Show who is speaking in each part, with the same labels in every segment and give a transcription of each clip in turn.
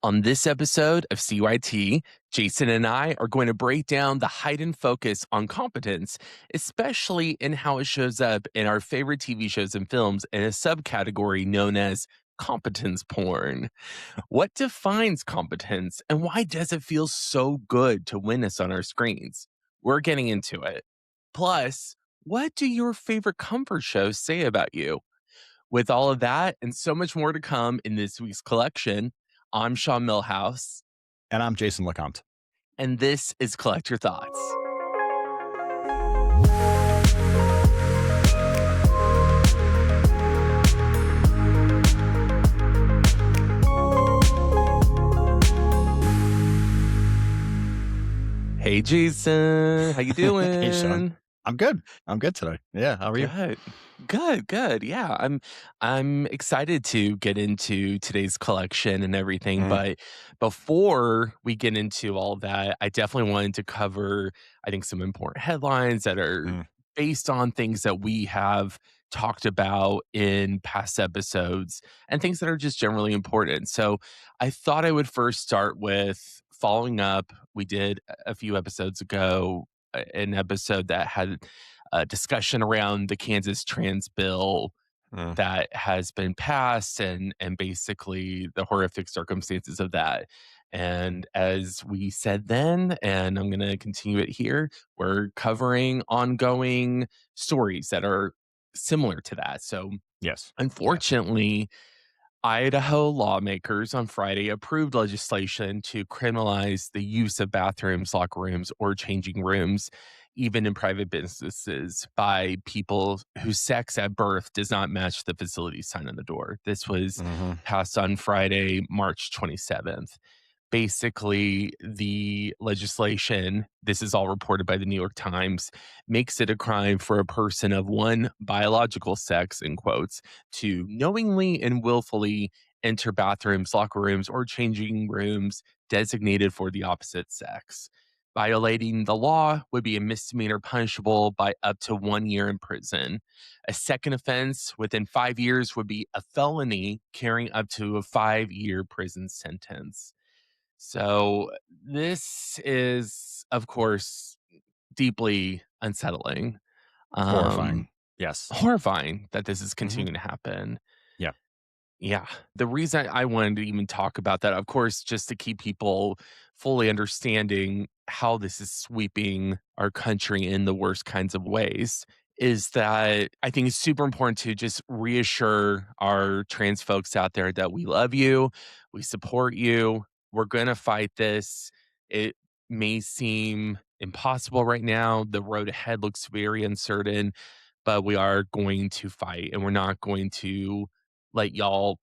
Speaker 1: On this episode of CYT, Jason and I are going to break down the heightened focus on competence, especially in how it shows up in our favorite TV shows and films in a subcategory known as competence porn. What defines competence and why does it feel so good to witness on our screens? We're getting into it. Plus, what do your favorite comfort shows say about you? With all of that and so much more to come in this week's collection, I'm Sean Millhouse,
Speaker 2: And I'm Jason LeCompte.
Speaker 1: and this is Collect Your Thoughts. Hey, Jason. How you doing?
Speaker 2: Hey, Sean. I'm good. I'm good today. Yeah. How are you?
Speaker 1: Good. Yeah, I'm excited to get into today's collection and everything. But before we get into all of that, I definitely wanted to cover, I think, some important headlines that are
Speaker 2: Mm.
Speaker 1: based on things that we have talked about in past episodes and things that are just generally important. So I thought I would first start with following up. We did a few episodes ago an episode that had a discussion around the Kansas trans bill
Speaker 2: Mm.
Speaker 1: that has been passed and basically the horrific circumstances of that. And as we said then, and I'm going to continue it here, we're covering ongoing stories that are similar to that. So
Speaker 2: Yes.
Speaker 1: unfortunately, Idaho lawmakers on Friday approved legislation to criminalize the use of bathrooms, locker rooms, or changing rooms, even in private businesses, by people whose sex at birth does not match the facility sign on the door. This was
Speaker 2: Hmm.
Speaker 1: passed on Friday, March 27th. Basically, the legislation, this is all reported by the New York Times, makes it a crime for a person of one biological sex, in quotes, to knowingly and willfully enter bathrooms, locker rooms, or changing rooms designated for the opposite sex. Violating the law would be a misdemeanor punishable by up to 1 year in prison. A second offense within 5 years would be a felony carrying up to a 5 year prison sentence. So this is, of course, deeply unsettling, um,
Speaker 2: Horrifying. Yes.
Speaker 1: horrifying that this is
Speaker 2: Hmm.
Speaker 1: continuing to happen.
Speaker 2: Yeah.
Speaker 1: Yeah. The reason I wanted to even talk about that, of course, just to keep people fully understanding how this is sweeping our country in the worst kinds of ways, is that I think it's super important to just reassure our trans folks out there that we love you, we support you, we're going to fight this. It may seem impossible right now. The road ahead looks very uncertain, but we are going to fight and we're not going to let y'all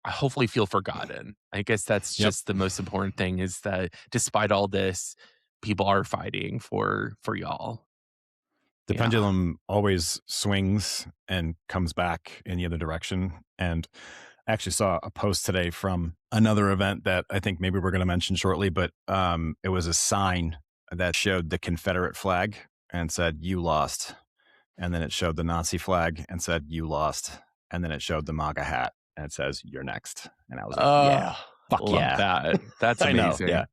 Speaker 1: hopefully feel forgotten. I guess that's
Speaker 2: Yep.
Speaker 1: just the most important thing, is that despite all this, people are fighting for y'all.
Speaker 2: The
Speaker 1: Yeah.
Speaker 2: pendulum always swings and comes back in the other direction. And I actually saw a post today from another event that I think maybe we're going to mention shortly, but it was a sign that showed the Confederate flag and said, "You lost." And then it showed the Nazi flag and said, "You lost." And then it showed the MAGA hat and it says, "You're next." And I was like, yeah, fuck
Speaker 1: Love
Speaker 2: yeah.
Speaker 1: that. That's
Speaker 2: I know.
Speaker 1: amazing.
Speaker 2: Yeah.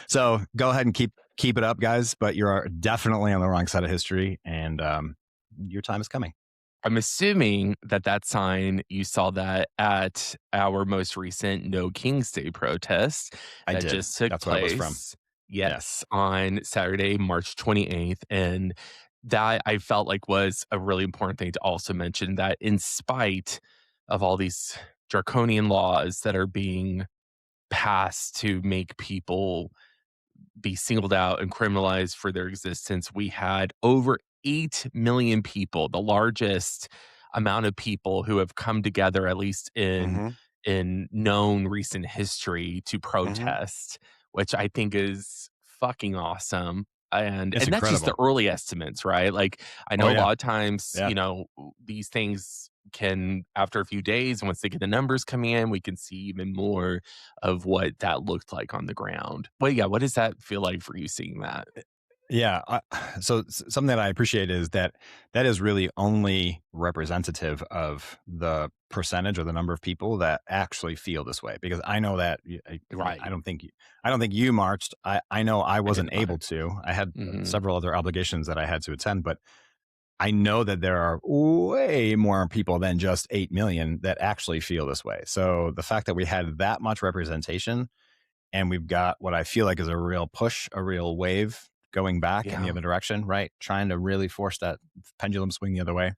Speaker 2: So go ahead and keep it up, guys. But you're definitely on the wrong side of history, and your time is coming.
Speaker 1: I'm assuming that that sign, you saw that at our most recent No King's Day protest
Speaker 2: I
Speaker 1: that
Speaker 2: did.
Speaker 1: just took
Speaker 2: That's what it was from.
Speaker 1: place. Yes, on Saturday, March 28th. And that I felt like was a really important thing to also mention, that in spite of all these draconian laws that are being passed to make people be singled out and criminalized for their existence, we had over 8 million people, the largest amount of people who have come together, at least
Speaker 2: Hmm.
Speaker 1: in known recent history, to
Speaker 2: Hmm.
Speaker 1: protest, which I think is fucking awesome.
Speaker 2: It's
Speaker 1: And that's just the
Speaker 2: incredible.
Speaker 1: early estimates, right? Like, I
Speaker 2: Oh
Speaker 1: know a
Speaker 2: yeah,
Speaker 1: lot of times,
Speaker 2: yeah.
Speaker 1: these things can, after a few days, once they get the numbers coming in, we can see even more of what that looked like on the ground. Well, yeah, what does that feel like for you seeing that?
Speaker 2: Yeah. So something that I appreciate is that that is really only representative of the percentage or the number of people that actually feel this way. Because I know that I
Speaker 1: Right.
Speaker 2: don't think I don't think you marched. I know I
Speaker 1: I did
Speaker 2: wasn't able
Speaker 1: not.
Speaker 2: to. I had
Speaker 1: Mhm.
Speaker 2: several other obligations that I had to attend, but I know that there are way more people than just 8 million that actually feel this way. So the fact that we had that much representation and we've got what I feel like is a real push, a real wave going back in the
Speaker 1: Yeah.
Speaker 2: other direction, right? Trying to really force that pendulum swing the other way.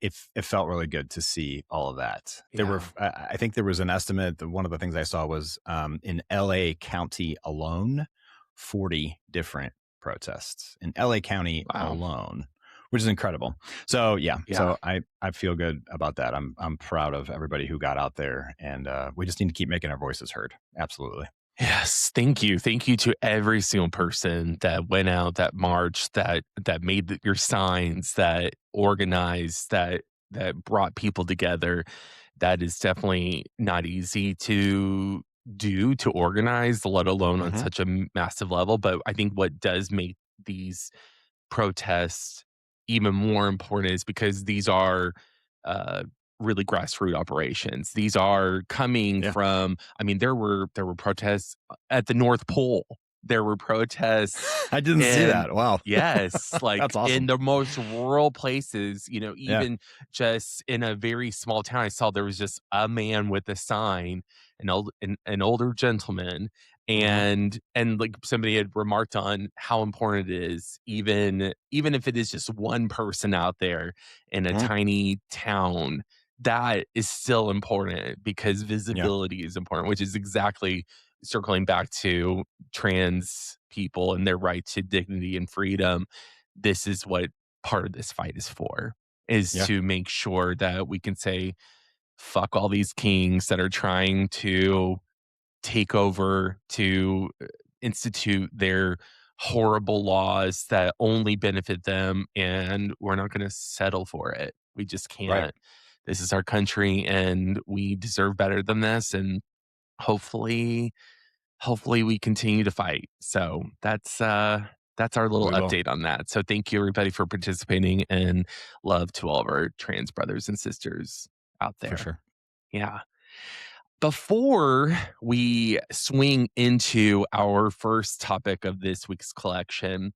Speaker 2: It felt really good to see all of that. There were,
Speaker 1: Yeah.
Speaker 2: I think there was an estimate. One of the things I saw was in L.A. County alone, 40 different protests in L.A. County
Speaker 1: Wow.
Speaker 2: alone, which is incredible. So yeah,
Speaker 1: Yeah.
Speaker 2: so I feel good about that. I'm proud of everybody who got out there, and we just need to keep making our voices heard. Absolutely,
Speaker 1: Yes, thank you. Thank you to every single person that went out, that marched, that made your signs, that organized, that brought people together. That is definitely not easy to do, to organize, let alone on
Speaker 2: hmm
Speaker 1: such a massive level. But I think what does make these protests even more important is because these are uh, really grassroots operations. These are coming
Speaker 2: yeah.
Speaker 1: from. I mean, there were protests at the North Pole. There were protests
Speaker 2: I didn't see
Speaker 1: in
Speaker 2: that. Wow,
Speaker 1: yes, like
Speaker 2: that's awesome.
Speaker 1: in the most rural places.
Speaker 2: Yeah.
Speaker 1: Even just in a very small town, I saw there was just a man with a sign, an older gentleman,
Speaker 2: hmm
Speaker 1: and like somebody had remarked on how important it is, even if it is just one person out there in a
Speaker 2: hmm
Speaker 1: tiny town, that is still important because
Speaker 2: Yeah.
Speaker 1: visibility is important, which is exactly circling back to trans people and their right to dignity and freedom. This is what part of this fight is for, is
Speaker 2: Yeah.
Speaker 1: to make sure that we can say fuck all these kings that are trying to take over, to institute their horrible laws that only benefit them, and we're not going to settle for it. We just
Speaker 2: Right.
Speaker 1: can't. This is our country and we deserve better than this, and hopefully we continue to fight. So that's our little
Speaker 2: We will,
Speaker 1: update on that. So thank you everybody for participating, and love to all of our trans brothers and sisters out
Speaker 2: for
Speaker 1: there.
Speaker 2: sure.
Speaker 1: Yeah. Before we swing into our first topic of this week's collection,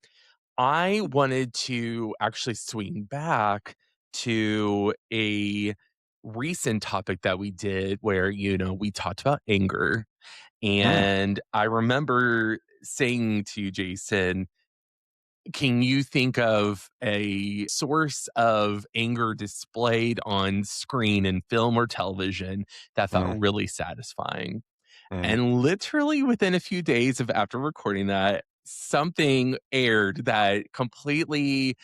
Speaker 1: I wanted to actually swing back to a recent topic that we did where, we talked about anger.
Speaker 2: Mm,
Speaker 1: And I remember saying to you, Jason, can you think of a source of anger displayed on screen in film or television that felt
Speaker 2: mm,
Speaker 1: really satisfying?
Speaker 2: mm.
Speaker 1: And literally within a few days of after recording that, something aired that completely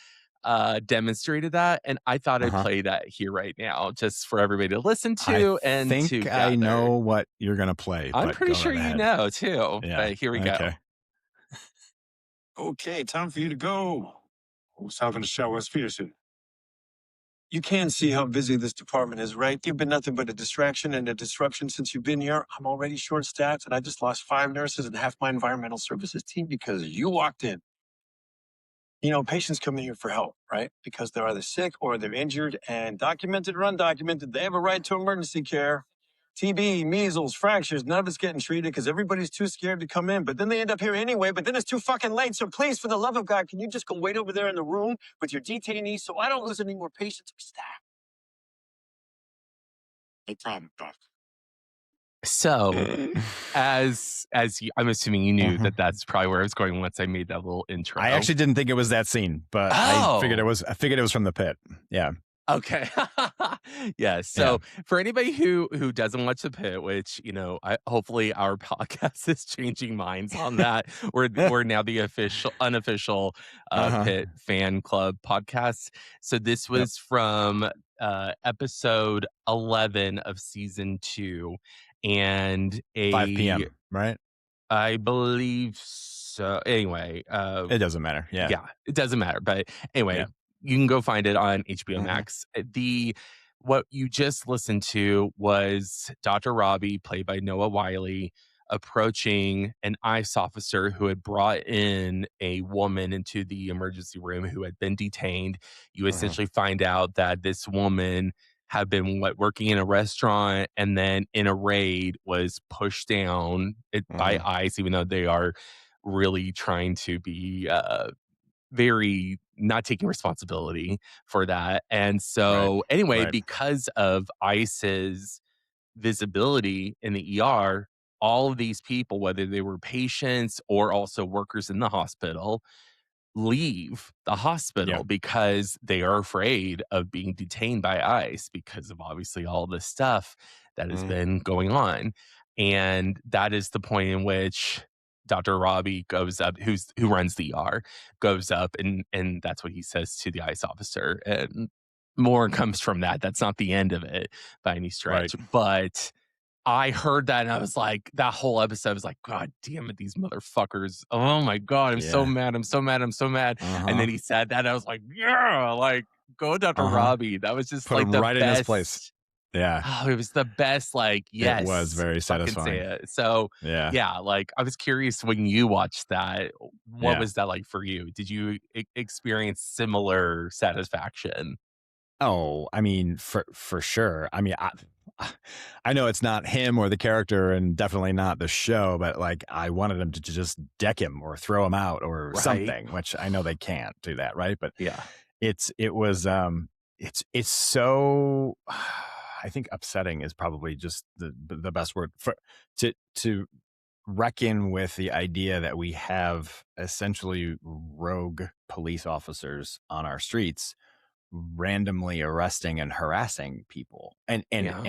Speaker 1: demonstrated that. And I thought I'd
Speaker 2: Uh-huh.
Speaker 1: play that here right now just for everybody to listen
Speaker 2: I
Speaker 1: to and
Speaker 2: think
Speaker 1: to
Speaker 2: I
Speaker 1: gather.
Speaker 2: know what you're gonna play,
Speaker 1: I'm
Speaker 2: but
Speaker 1: pretty
Speaker 2: go
Speaker 1: sure
Speaker 2: right
Speaker 1: you
Speaker 2: ahead.
Speaker 1: know too,
Speaker 2: Yeah.
Speaker 1: but here we go.
Speaker 2: Okay.
Speaker 3: Okay, time for you to go. Who's having a shower? Wes Peterson. You can see how busy this department is, right? You've been nothing but a distraction and a disruption since you've been here. I'm already short staffed and I just lost 5 nurses and half my environmental services team because you walked in. Patients come in here for help, right? Because they're either sick or they're injured, and documented or undocumented, they have a right to emergency care. TB, measles, fractures, none of it's getting treated because everybody's too scared to come in. But then they end up here anyway, but then it's too fucking late. So please, for the love of God, can you just go wait over there in the room with your detainees so I don't lose any more patients or staff? No problem, Doc.
Speaker 1: So I'm assuming you knew
Speaker 2: Mhm.
Speaker 1: that that's probably where I was going once I made that little
Speaker 2: I
Speaker 1: intro.
Speaker 2: actually didn't think it was that scene, but
Speaker 1: Oh,
Speaker 2: I figured it was from the pit. Yeah.
Speaker 1: okay. Yeah,
Speaker 2: Yeah.
Speaker 1: so for anybody who doesn't watch The Pit, which, hopefully our podcast is changing minds on that. We're now the unofficial,
Speaker 2: Uh-huh.
Speaker 1: Pit fan club podcast. So this
Speaker 2: Yep.
Speaker 1: was from, episode 11 of season 2, and
Speaker 2: 5 PM, right?
Speaker 1: I believe so. Anyway,
Speaker 2: It doesn't matter. Yeah.
Speaker 1: yeah, it doesn't matter. But anyway,
Speaker 2: Yeah.
Speaker 1: you can go find it on HBO
Speaker 2: Mhm.
Speaker 1: Max. The What you just listened to was Dr. Robbie, played by Noah Wiley, approaching an ICE officer who had brought in a woman into the emergency room who had been detained. You
Speaker 2: Mhm.
Speaker 1: essentially find out that this woman had been working in a restaurant and then in a raid was pushed down by
Speaker 2: Mhm.
Speaker 1: ICE, even though they are really trying to be very not taking responsibility for that. And
Speaker 2: Right.
Speaker 1: so, anyway,
Speaker 2: Right.
Speaker 1: because of ICE's visibility in the ER, all of these people, whether they were patients or also workers in the hospital, leave the
Speaker 2: Yeah.
Speaker 1: hospital because they are afraid of being detained by ICE because of obviously all this stuff that has
Speaker 2: Mhm.
Speaker 1: been going on. And that is the point in which Dr. Robbie goes up, who runs the ER, goes up and that's what he says to the ICE officer. And more comes from that. That's not the end of it by any
Speaker 2: Right.
Speaker 1: stretch. But I heard that and I was like, that whole episode was like, God damn it, these motherfuckers. Oh my God, I'm so
Speaker 2: Yeah.
Speaker 1: mad. I'm so mad. I'm so mad. And then
Speaker 2: Uh-huh.
Speaker 1: he said that. I was like, yeah, like, go Dr.
Speaker 2: Uh-huh.
Speaker 1: Robbie. That was just
Speaker 2: Put
Speaker 1: like
Speaker 2: him
Speaker 1: the
Speaker 2: right in his place.
Speaker 1: best.
Speaker 2: Yeah.
Speaker 1: Oh, it was the best, like,
Speaker 2: It was
Speaker 1: yes,
Speaker 2: very
Speaker 1: fucking say
Speaker 2: satisfying.
Speaker 1: it. So,
Speaker 2: Yeah.
Speaker 1: yeah, like, I was curious when you watched that, what
Speaker 2: Yeah.
Speaker 1: was that like for you? Did you experience similar satisfaction?
Speaker 2: Oh, I mean, for sure. I mean, I know it's not him or the character, and definitely not the show, but like I wanted him to just deck him or throw him out or
Speaker 1: Right.
Speaker 2: something, which I know they can't do that, right? But
Speaker 1: Yeah.
Speaker 2: it was it's so I think upsetting is probably just the best word for to reckon with the idea that we have essentially rogue police officers on our streets randomly arresting and harassing people and
Speaker 1: Yeah.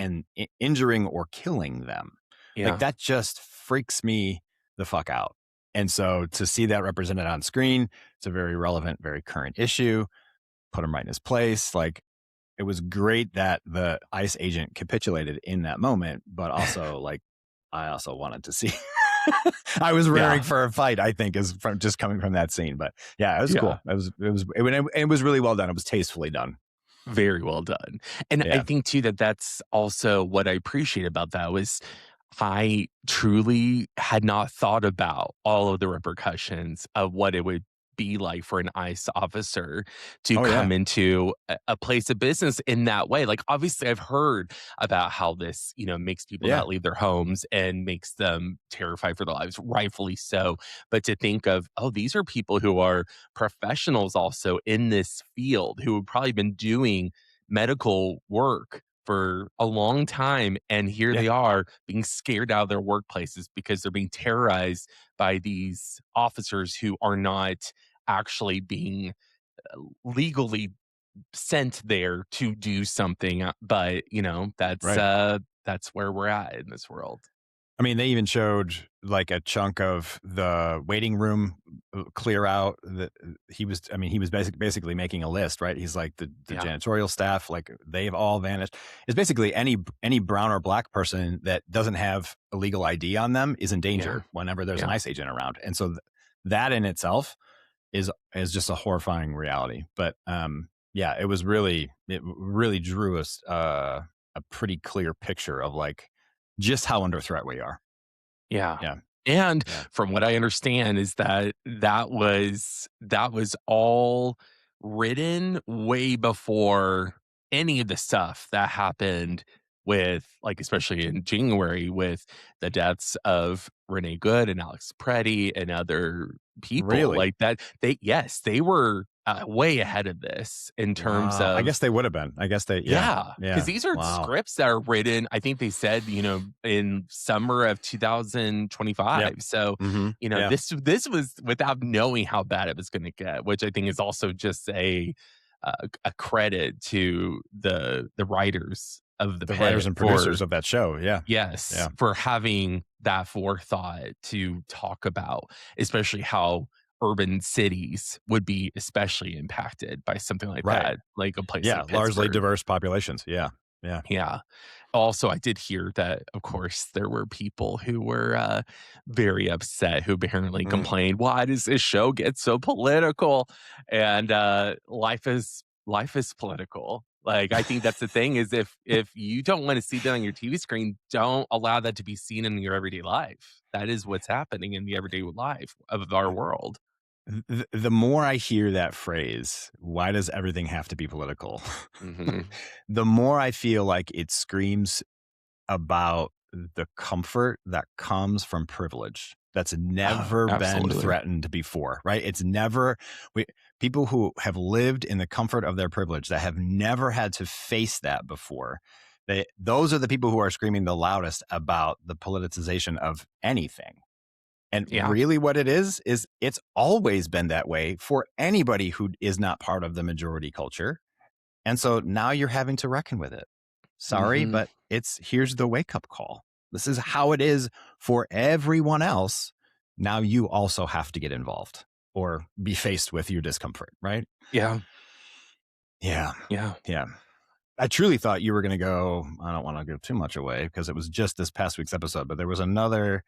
Speaker 2: injuring or killing them. Like
Speaker 1: Yeah.
Speaker 2: that just freaks me the fuck out. And so to see that represented on screen, it's a very relevant, very current issue. Put him right in his place. Like it was great that the ICE agent capitulated in that moment, but also like I also wanted to see. I was raring
Speaker 1: Yeah.
Speaker 2: for a fight. I think is from just coming from that scene, but yeah, it was
Speaker 1: Yeah.
Speaker 2: cool. It was really well done. It was tastefully done.
Speaker 1: Very well done. And I
Speaker 2: Yeah.
Speaker 1: think too that that's also what I appreciate about that was I truly had not thought about all of the repercussions of what it would be like for an ICE officer to
Speaker 2: Oh yeah.
Speaker 1: come into a place of business in that way. Like, obviously, I've heard about how this, makes people
Speaker 2: Yeah.
Speaker 1: not leave their homes and makes them terrified for their lives, rightfully so. But to think of, oh, these are people who are professionals also in this field who have probably been doing medical work for a long time, and here
Speaker 2: Yeah.
Speaker 1: they are being scared out of their workplaces because they're being terrorized by these officers who are not actually being legally sent there to do something, but
Speaker 2: Right.
Speaker 1: that's where we're at in this world.
Speaker 2: I mean, they even showed like a chunk of the waiting room clear out. That he was, I mean, he was basically making a list, right? He's like the
Speaker 1: Yeah,
Speaker 2: janitorial staff, like they've all vanished. It's basically any brown or black person that doesn't have a legal ID on them is in
Speaker 1: yeah,
Speaker 2: danger whenever there's an
Speaker 1: yeah,
Speaker 2: ICE agent around, and so that in itself is just a horrifying reality. But yeah, it really drew us a pretty clear picture of like just how under threat we are.
Speaker 1: yeah.
Speaker 2: Yeah,
Speaker 1: And
Speaker 2: yeah,
Speaker 1: from what I understand is that that was all written way before any of the stuff that happened with, like, especially in January with the deaths of Renee Good and Alex Preddy and other people
Speaker 2: really.
Speaker 1: like that. They were way ahead of this in terms
Speaker 2: Wow, I
Speaker 1: of,
Speaker 2: guess they would have been. I guess they, yeah,
Speaker 1: yeah, because
Speaker 2: yeah.
Speaker 1: these are
Speaker 2: Wow.
Speaker 1: scripts that are written, I think they said, in summer of
Speaker 2: Yep.
Speaker 1: 2025. So,
Speaker 2: Mm-hmm. Yeah.
Speaker 1: this was without knowing how bad it was gonna get, which I think is also just a credit to the writers of the
Speaker 2: The writers
Speaker 1: pit
Speaker 2: and producers
Speaker 1: for,
Speaker 2: of that show. Yeah.
Speaker 1: yes,
Speaker 2: Yeah.
Speaker 1: for having that forethought to talk about, especially how urban cities would be especially impacted by something like
Speaker 2: Right.
Speaker 1: that, like a place
Speaker 2: Yeah.
Speaker 1: like
Speaker 2: Largely
Speaker 1: Pittsburgh.
Speaker 2: diverse populations. Yeah. Yeah.
Speaker 1: Yeah. Also, I did hear that, of course, there were people who were very upset who apparently
Speaker 2: Mm.
Speaker 1: complained, "Why does this show get so political?" And life is political. Like, I think that's the thing is if you don't want to see that on your TV screen, don't allow that to be seen in your everyday life. That is what's happening in the everyday life of our world.
Speaker 2: The more I hear that phrase, why does everything have to be political?
Speaker 1: Mhm.
Speaker 2: The more I feel like it screams about the comfort that comes from privilege that's
Speaker 1: Oh,
Speaker 2: never been
Speaker 1: absolutely.
Speaker 2: threatened before, right? It's never we, people who have lived in the comfort of their privilege that have never had to face that before. Those are the people who are screaming the loudest about the politicization of anything. And
Speaker 1: Yeah.
Speaker 2: really what it is it's always been that way for anybody who is not part of the majority culture. And so now you're having to reckon with it. Sorry,
Speaker 1: Mhm.
Speaker 2: but here's the wake up call. This is how it is for everyone else. Now you also have to get involved or be faced with your discomfort, right?
Speaker 1: Yeah.
Speaker 2: Yeah.
Speaker 1: Yeah.
Speaker 2: Yeah. I truly thought you were going to go. I don't want to give too much away because it was just this past week's episode, but there was another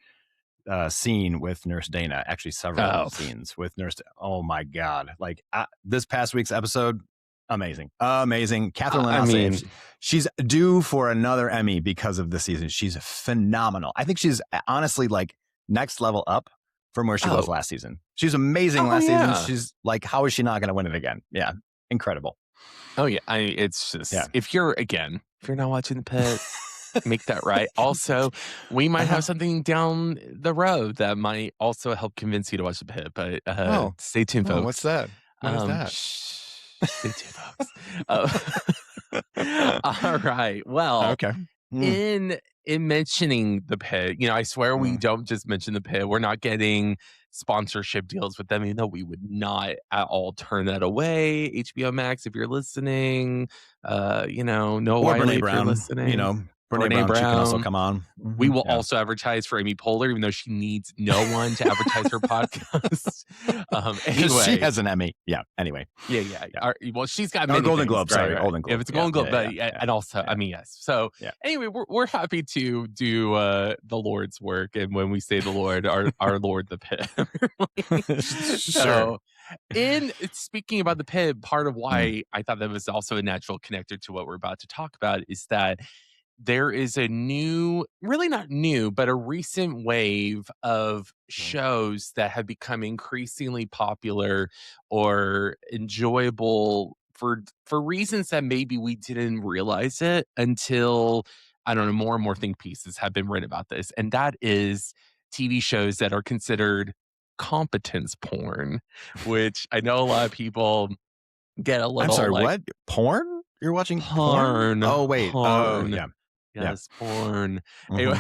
Speaker 2: scene with Nurse Dana, actually several
Speaker 1: Oh.
Speaker 2: scenes with Nurse. Oh my God. Like this past week's episode, amazing. Amazing. Catherine
Speaker 1: I
Speaker 2: Linasa,
Speaker 1: mean,
Speaker 2: she's due for another Emmy because of this season. She's phenomenal. I think she's honestly like next level up from where she was
Speaker 1: oh.
Speaker 2: last season. She's amazing
Speaker 1: Oh,
Speaker 2: last season.
Speaker 1: yeah.
Speaker 2: She's like, how is she not going to win it again? Yeah. Incredible.
Speaker 1: Oh, yeah. It's
Speaker 2: Yeah.
Speaker 1: just if you're not watching The Pit, make that right. Also, we might have something down the road that might also help convince you to watch The Pit, but
Speaker 2: Oh.
Speaker 1: stay tuned,
Speaker 2: Oh, what's
Speaker 1: folks.
Speaker 2: that? What is that?
Speaker 1: Stay tuned, folks. All right. Well,
Speaker 2: Okay.
Speaker 1: in mentioning The Pit, I swear we
Speaker 2: Mm.
Speaker 1: don't just mention The Pit. We're not getting sponsorship deals with them, we would not at all turn that away. HBO Max, if you're listening, Noah
Speaker 2: Or
Speaker 1: Wiley,
Speaker 2: Brene
Speaker 1: if you're
Speaker 2: Brown,
Speaker 1: listening,
Speaker 2: Brene
Speaker 1: Brene
Speaker 2: Brown, she can also
Speaker 1: Brown.
Speaker 2: come on.
Speaker 1: We will
Speaker 2: Yeah.
Speaker 1: also advertise for Amy Poehler, even though she needs no one to advertise her podcast.
Speaker 2: Because she
Speaker 1: Anyway,
Speaker 2: has an Emmy. Yeah. Anyway.
Speaker 1: yeah. Well, she's got
Speaker 2: Or
Speaker 1: many
Speaker 2: Golden
Speaker 1: things,
Speaker 2: Globe. Sorry.
Speaker 1: right.
Speaker 2: Golden Globe.
Speaker 1: If it's a
Speaker 2: Yeah.
Speaker 1: Golden Globe,
Speaker 2: Yeah.
Speaker 1: but
Speaker 2: Yeah.
Speaker 1: and also,
Speaker 2: Yeah.
Speaker 1: yes. So
Speaker 2: Yeah.
Speaker 1: anyway, we're happy to do the Lord's work, and when we say the Lord, our Lord the Pit.
Speaker 2: Sure.
Speaker 1: So, in speaking about the Pit, part of
Speaker 2: Mm.
Speaker 1: why I thought that was also a natural connector to what we're about to talk about is that there is a new, really not new, but a recent wave of shows that have become increasingly popular or enjoyable for reasons that maybe we didn't realize it until, I don't know, more and more think pieces have been written about this. And that is TV shows that are considered competence porn, which I know a lot of people get a
Speaker 2: I'm
Speaker 1: little
Speaker 2: sorry.
Speaker 1: like
Speaker 2: What? Porn? You're watching porn?
Speaker 1: porn,
Speaker 2: Oh, wait. Oh,
Speaker 1: porn.
Speaker 2: yeah. Yeah.
Speaker 1: Yes, porn. Anyway,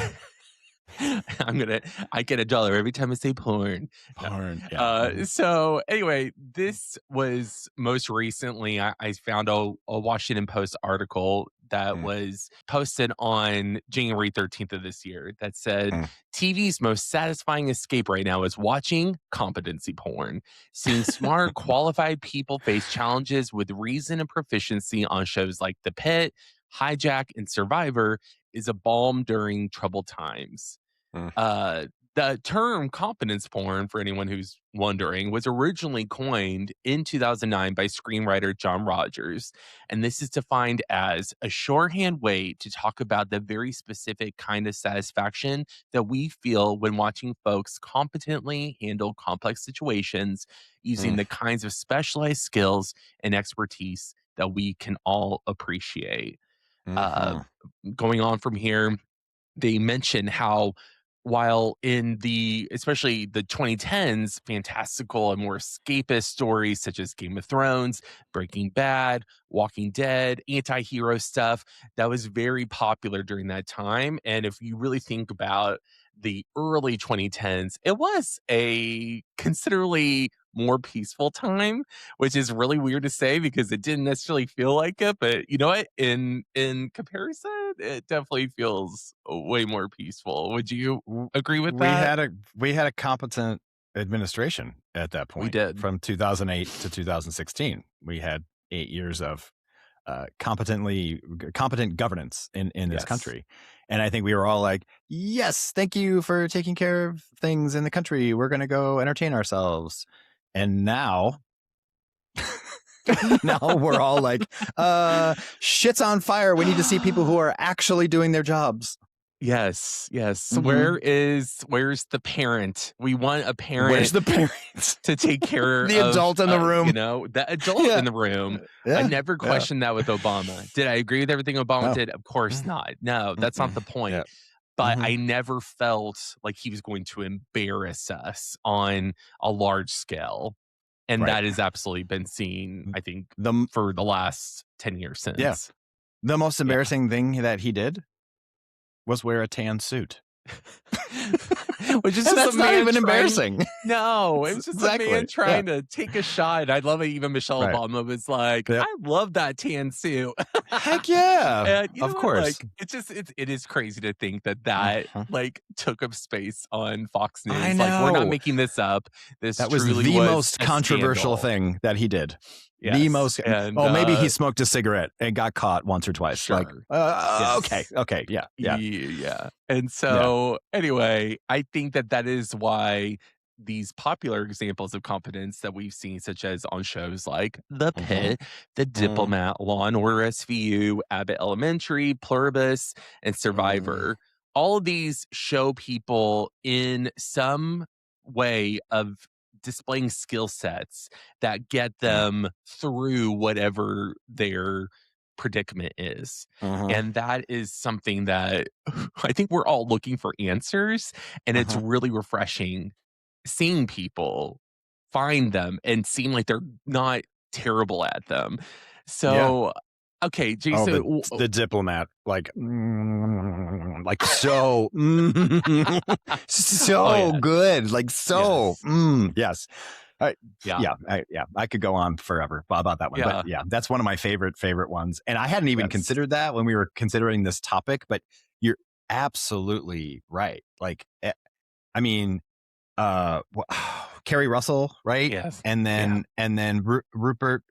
Speaker 2: Mhm.
Speaker 1: I get $1 every time I say porn. No.
Speaker 2: Porn. Yeah. Mhm.
Speaker 1: So anyway, this was most recently, I found a Washington Post article that
Speaker 2: Mm.
Speaker 1: was posted on January 13th of this year that said
Speaker 2: Mm.
Speaker 1: TV's most satisfying escape right now is watching competency porn. Seeing smart, qualified people face challenges with reason and proficiency on shows like The Pit, Hijack, and Survivor is a balm during troubled times.
Speaker 2: Mm.
Speaker 1: The term competence porn, for anyone who's wondering, was originally coined in 2009 by screenwriter John Rogers. And this is defined as a shorthand way to talk about the very specific kind of satisfaction that we feel when watching folks competently handle complex situations using
Speaker 2: Mm.
Speaker 1: the kinds of specialized skills and expertise that we can all appreciate. Uh,
Speaker 2: Mhm.
Speaker 1: Going on from here, they mention how while in especially the 2010s, fantastical and more escapist stories such as Game of Thrones, Breaking Bad, Walking Dead, anti-hero stuff, that was very popular during that time. And if you really think about the early 2010s, it was a considerably more peaceful time, which is really weird to say because it didn't necessarily feel like it. But you know what? In comparison, it definitely feels way more peaceful. Would you agree with
Speaker 2: We
Speaker 1: that?
Speaker 2: had a competent administration at that
Speaker 1: We
Speaker 2: point
Speaker 1: did.
Speaker 2: from 2008 to 2016. We had 8 years of competent governance in this
Speaker 1: Yes.
Speaker 2: country. And I think we were all like, yes, thank you for taking care of things in the country. We're going to go entertain ourselves. And now Now we're all like, shit's on fire. We need to see people who are actually doing their jobs.
Speaker 1: Yes. So
Speaker 2: Mhm.
Speaker 1: where's the parent? We want a
Speaker 2: Where's
Speaker 1: parent
Speaker 2: the parents?
Speaker 1: to take care
Speaker 2: The
Speaker 1: of,
Speaker 2: adult in the room.
Speaker 1: the adult
Speaker 2: Yeah.
Speaker 1: in the room. I
Speaker 2: Yeah.
Speaker 1: never
Speaker 2: Yeah.
Speaker 1: questioned that with Obama. Did I agree with everything Obama
Speaker 2: No.
Speaker 1: did? Of course not. No, that's not the
Speaker 2: Yeah.
Speaker 1: point. But
Speaker 2: Mhm.
Speaker 1: I never felt like he was going to embarrass us on a large scale. And
Speaker 2: Right.
Speaker 1: that has absolutely been seen, I think,
Speaker 2: The
Speaker 1: for the last 10 years
Speaker 2: Yeah.
Speaker 1: since.
Speaker 2: The most
Speaker 1: Yeah.
Speaker 2: embarrassing thing that he did was wear a tan suit.
Speaker 1: Which is
Speaker 2: And
Speaker 1: just a
Speaker 2: that's not
Speaker 1: man
Speaker 2: even
Speaker 1: trying.
Speaker 2: embarrassing.
Speaker 1: No, it was just a man
Speaker 2: Exactly. Yeah.
Speaker 1: trying to take a shot. I love it. Even Michelle
Speaker 2: Right.
Speaker 1: Obama was like,
Speaker 2: Yep.
Speaker 1: "I love that tan suit."
Speaker 2: Heck yeah.
Speaker 1: And you know
Speaker 2: Of
Speaker 1: what?
Speaker 2: course.
Speaker 1: Like, it is crazy to think that
Speaker 2: Mhm.
Speaker 1: like took up space on Fox
Speaker 2: I
Speaker 1: News. Like, we're not
Speaker 2: know.
Speaker 1: making this up. This
Speaker 2: That was
Speaker 1: truly
Speaker 2: the
Speaker 1: was
Speaker 2: most
Speaker 1: a
Speaker 2: controversial
Speaker 1: scandal.
Speaker 2: thing that he did. The
Speaker 1: Yes,
Speaker 2: most.
Speaker 1: and
Speaker 2: Oh, maybe he smoked a cigarette and got caught once or twice. Like,
Speaker 1: sure.
Speaker 2: okay,
Speaker 1: Yes.
Speaker 2: okay, yeah.
Speaker 1: Yeah. And
Speaker 2: Yeah.
Speaker 1: so, anyway, I think that is why these popular examples of competence that we've seen, such as on shows like The
Speaker 2: Mhm.
Speaker 1: Pit, The Diplomat, Law and Order SVU, Abbott Elementary, Pluribus, and Survivor, all of these show people in some way of displaying skill sets that get them through whatever their predicament is. And that is something that I think we're all looking for answers. And it's really refreshing seeing people find them and seem like they're not terrible at them.
Speaker 2: Yeah.
Speaker 1: So, okay,
Speaker 2: Oh,
Speaker 1: Jason,
Speaker 2: the diplomat, like so,
Speaker 1: oh,
Speaker 2: so
Speaker 1: yeah.
Speaker 2: good, like so,
Speaker 1: Yes.
Speaker 2: yes.
Speaker 1: Yeah.
Speaker 2: I could go on forever about that one, but
Speaker 1: Yeah.
Speaker 2: yeah, that's one of my favorite ones. And I hadn't even
Speaker 1: Yes.
Speaker 2: considered that when we were considering this topic, but you're absolutely right. Like, I mean, Carrie Russell, right?
Speaker 1: Yes.
Speaker 2: And
Speaker 1: Yeah.
Speaker 2: then Rupert,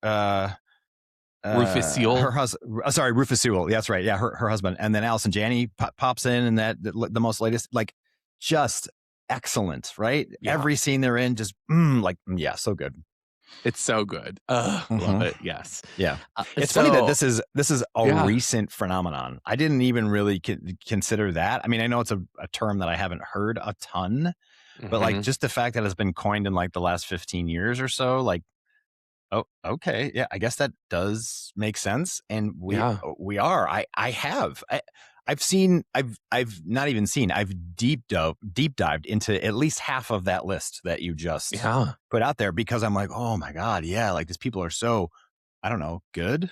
Speaker 1: Rufus
Speaker 2: her
Speaker 1: Sewell.
Speaker 2: husband, sorry, Rufus Sewell. That's right. Yeah, her husband. And then Allison Janney pops in, and the most latest, like, just excellent, right?
Speaker 1: Yeah.
Speaker 2: Every scene they're in, just yeah, so good.
Speaker 1: It's so good. Love it. Yes.
Speaker 2: Yeah. It's funny that this is a
Speaker 1: yeah.
Speaker 2: recent phenomenon. I didn't even really consider that. I mean, I know it's a term that I haven't heard a ton, but like just the fact that it's been coined in like the last 15 years or so, like, oh, okay. Yeah, I guess that does make sense. And I've not even seen, I've deep dived into at least half of that list that you just put out there, because I'm like, oh my God, yeah, like these people are so, I don't know, good.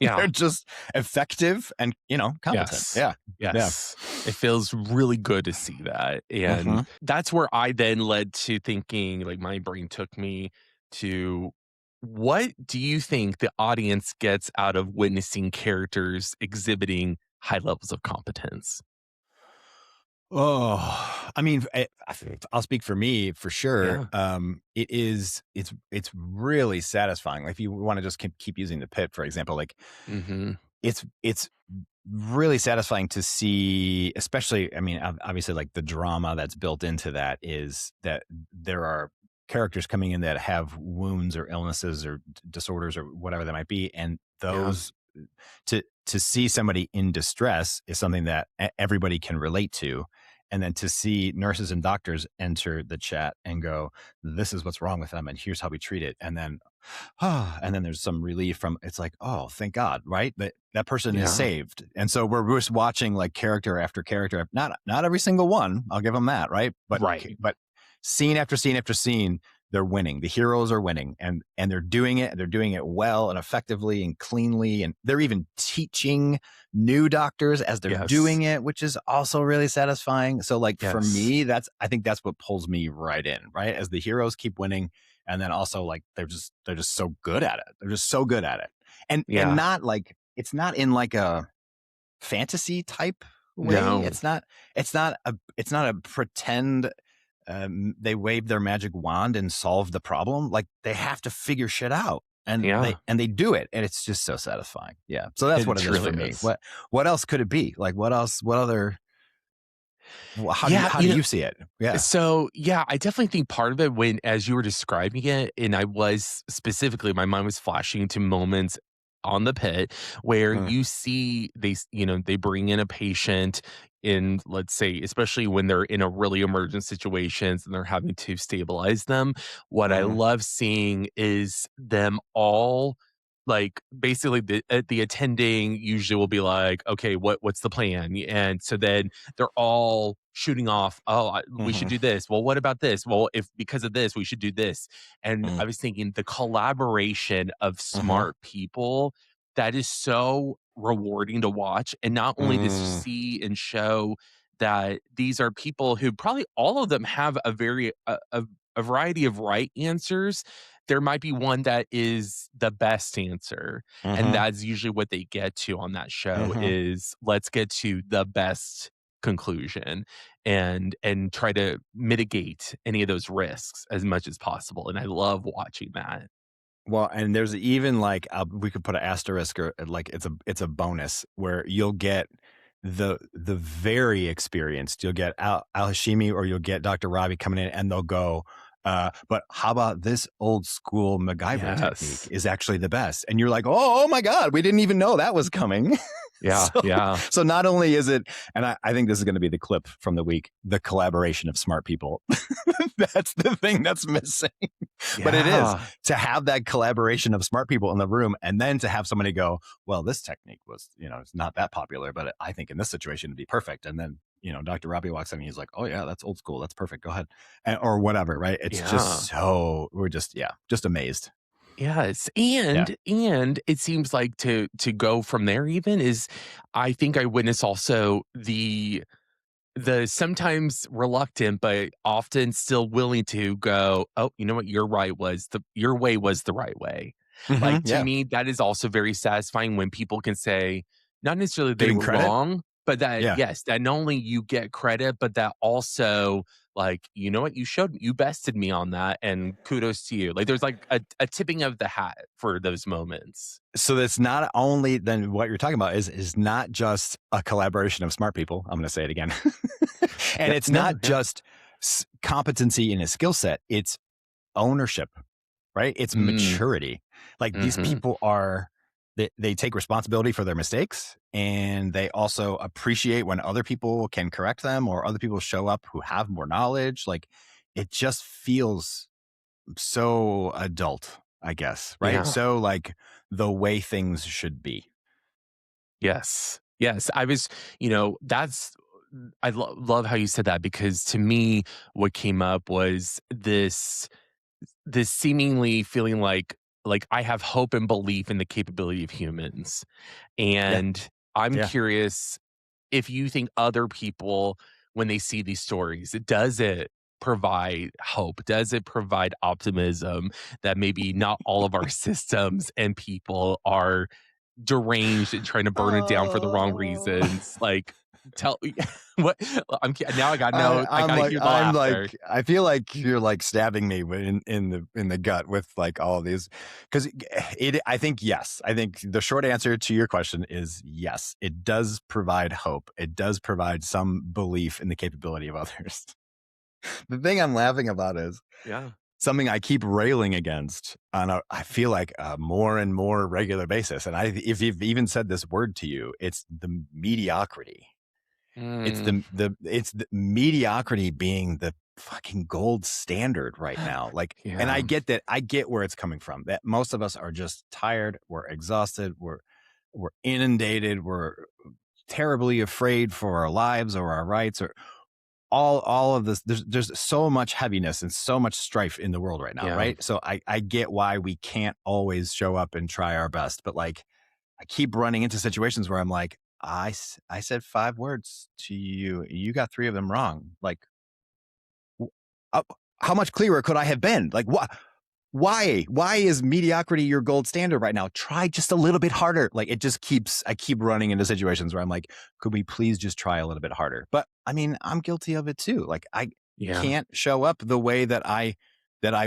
Speaker 1: Yeah.
Speaker 2: They're just effective and, competent.
Speaker 1: Yes.
Speaker 2: Yeah.
Speaker 1: Yes. Yeah. It feels really good to see that. And that's where I then led to thinking, like, my brain took me to, what do you think the audience gets out of witnessing characters exhibiting high levels of competence?
Speaker 2: Oh, I mean, I'll speak for me for sure.
Speaker 1: Yeah.
Speaker 2: It's really satisfying. Like, if you want to just keep using The Pit, for example, like it's really satisfying to see, especially, I mean, obviously, like, the drama that's built into that is that there are characters coming in that have wounds or illnesses or disorders or whatever that might be, and those to see somebody in distress is something that everybody can relate to. And then to see nurses and doctors enter the chat and go, this is what's wrong with them, and here's how we treat it. And then there's some relief from, it's like, oh, thank God, right? That person is saved. And so we're just watching like character after character, not every single one, I'll give them that, right? But scene after scene after scene, they're winning. The heroes are winning, and they're doing it. They're doing it well and effectively and cleanly. And they're even teaching new doctors as they're doing it, which is also really satisfying. So, like, for me, I think that's what pulls me right in, right? As the heroes keep winning, and then also, like, they're just so good at it. They're just so good at it, and not like, it's not in like a fantasy type way.
Speaker 1: No.
Speaker 2: It's not a pretend. They wave their magic wand and solve the problem. Like, they have to figure shit out, and they do it, and it's just so satisfying. Yeah, so that's what it is for me. What else could it be? Like, what else? What other
Speaker 1: Yeah,
Speaker 2: How do you see it? Yeah.
Speaker 1: so, yeah, I definitely think part of it when as you were describing it, and I was specifically, my mind was flashing to moments on the pit where
Speaker 2: Mm,
Speaker 1: you see they bring in a patient in, let's say, especially when they're in a really emergent situations and they're having to stabilize them. What I
Speaker 2: mhm,
Speaker 1: love seeing is them all like basically the attending usually will be like, okay, what's the plan? And so then they're all shooting off, "Oh, we should
Speaker 2: mhm,
Speaker 1: do this. Well, what about this? Well, if because of this, we should do this." And
Speaker 2: mm,
Speaker 1: I was thinking the collaboration of
Speaker 2: mhm,
Speaker 1: smart people, that is so rewarding to watch. And not only does you
Speaker 2: mm,
Speaker 1: see and show that these are people who probably all of them have a variety of right answers, there might be one that is the best answer, and
Speaker 2: mhm,
Speaker 1: that's usually what they get to on that show
Speaker 2: mhm.
Speaker 1: is, let's get to the best conclusion and try to mitigate any of those risks as much as possible, and I love watching that.
Speaker 2: Well, and there's even like we could put an asterisk or like it's a bonus where you'll get the very experienced. You'll get Al Hashimi or you'll get Dr. Robbie coming in and they'll go, but how about this old school MacGyver technique
Speaker 1: Yes.
Speaker 2: is actually the best? And you're like, oh my God, we didn't even know that was coming.
Speaker 1: Yeah,
Speaker 2: so
Speaker 1: yeah,
Speaker 2: so not only is it, and I think this is going to be the clip from the week, the collaboration of smart people. That's the thing that's missing. But it is
Speaker 1: yeah,
Speaker 2: to have that collaboration of smart people in the room and then to have somebody go, well, this technique was, it's not that popular, but I think in this situation it'd be perfect. And then, Dr. Robbie walks in and he's like, oh yeah, that's old school. That's perfect. Go ahead. Or whatever. Right. It's
Speaker 1: yeah.
Speaker 2: just we're just, yeah, just amazed.
Speaker 1: Yes,
Speaker 2: Yeah.
Speaker 1: and it seems like to go from there even is I think I witness also the sometimes reluctant, but often still willing to go, "Oh, you know what? Your way was the right way."
Speaker 2: Hmm.
Speaker 1: Like, to
Speaker 2: Yeah.
Speaker 1: me, that is also very satisfying when people can say, not necessarily they
Speaker 2: Getting
Speaker 1: were
Speaker 2: credit.
Speaker 1: wrong, but that
Speaker 2: Yeah.
Speaker 1: yes, that not only you get credit, but that also, like, "You know what? You bested me on that, and kudos to you." Like, there's, like, a tipping of the hat for those moments.
Speaker 2: So that's not only then what you're talking about is not just a collaboration of smart people. I'm going to say it again. And
Speaker 1: Yeah,
Speaker 2: it's
Speaker 1: no,
Speaker 2: not
Speaker 1: yeah.
Speaker 2: just competency in a skill set. It's ownership, right? It's
Speaker 1: Mm,
Speaker 2: maturity. Like these
Speaker 1: mhm.
Speaker 2: people they take responsibility for their mistakes and they also appreciate when other people can correct them or other people show up who have more knowledge. Like it just feels so adult, I guess, right?
Speaker 1: Yeah.
Speaker 2: So like the way things should be.
Speaker 1: Yes. Yes. That's I love how you said that because to me, what came up was this seemingly feeling like I have hope and belief in the capability of humans.
Speaker 2: Yeah.
Speaker 1: And I'm
Speaker 2: Yeah.
Speaker 1: curious if you think other people, when they see these stories, does it provide hope? Does it provide optimism that maybe not all of our systems and people are deranged and trying to burn it down for the wrong
Speaker 2: Oh.
Speaker 1: reasons. Like, tell what now I gotta hear the laughter.
Speaker 2: I feel like you're like stabbing me in the gut with like all of these because I think yes, I think the short answer to your question is yes, it does provide hope. It does provide some belief in the capability of others. The thing I'm laughing about is
Speaker 1: Yeah.
Speaker 2: something I keep railing against I feel like a more and more regular basis. And if you've even said this word to you, it's the mediocrity.
Speaker 1: Mm,
Speaker 2: It's the mediocrity being the fucking gold standard right now. Like, and I
Speaker 1: yeah.
Speaker 2: get that. I get where it's coming from. That most of us are just tired. We're exhausted. We're inundated. We're terribly afraid for our lives or our rights or all of this. There's so much heaviness and so much strife in the world right now,
Speaker 1: Yeah.
Speaker 2: right? So I get why we can't always show up and try our best, but like I keep running into situations where I'm like, I said 5 words to you. You got 3 of them wrong. Like, uh, how much clearer could I have been? Like, what? Why is mediocrity your gold standard right now? Try just a little bit harder. Like I keep running into situations where I'm like, could we please just try a little bit harder? But I mean, I'm guilty of it too. Like I
Speaker 1: Yeah.
Speaker 2: can't show up the way that I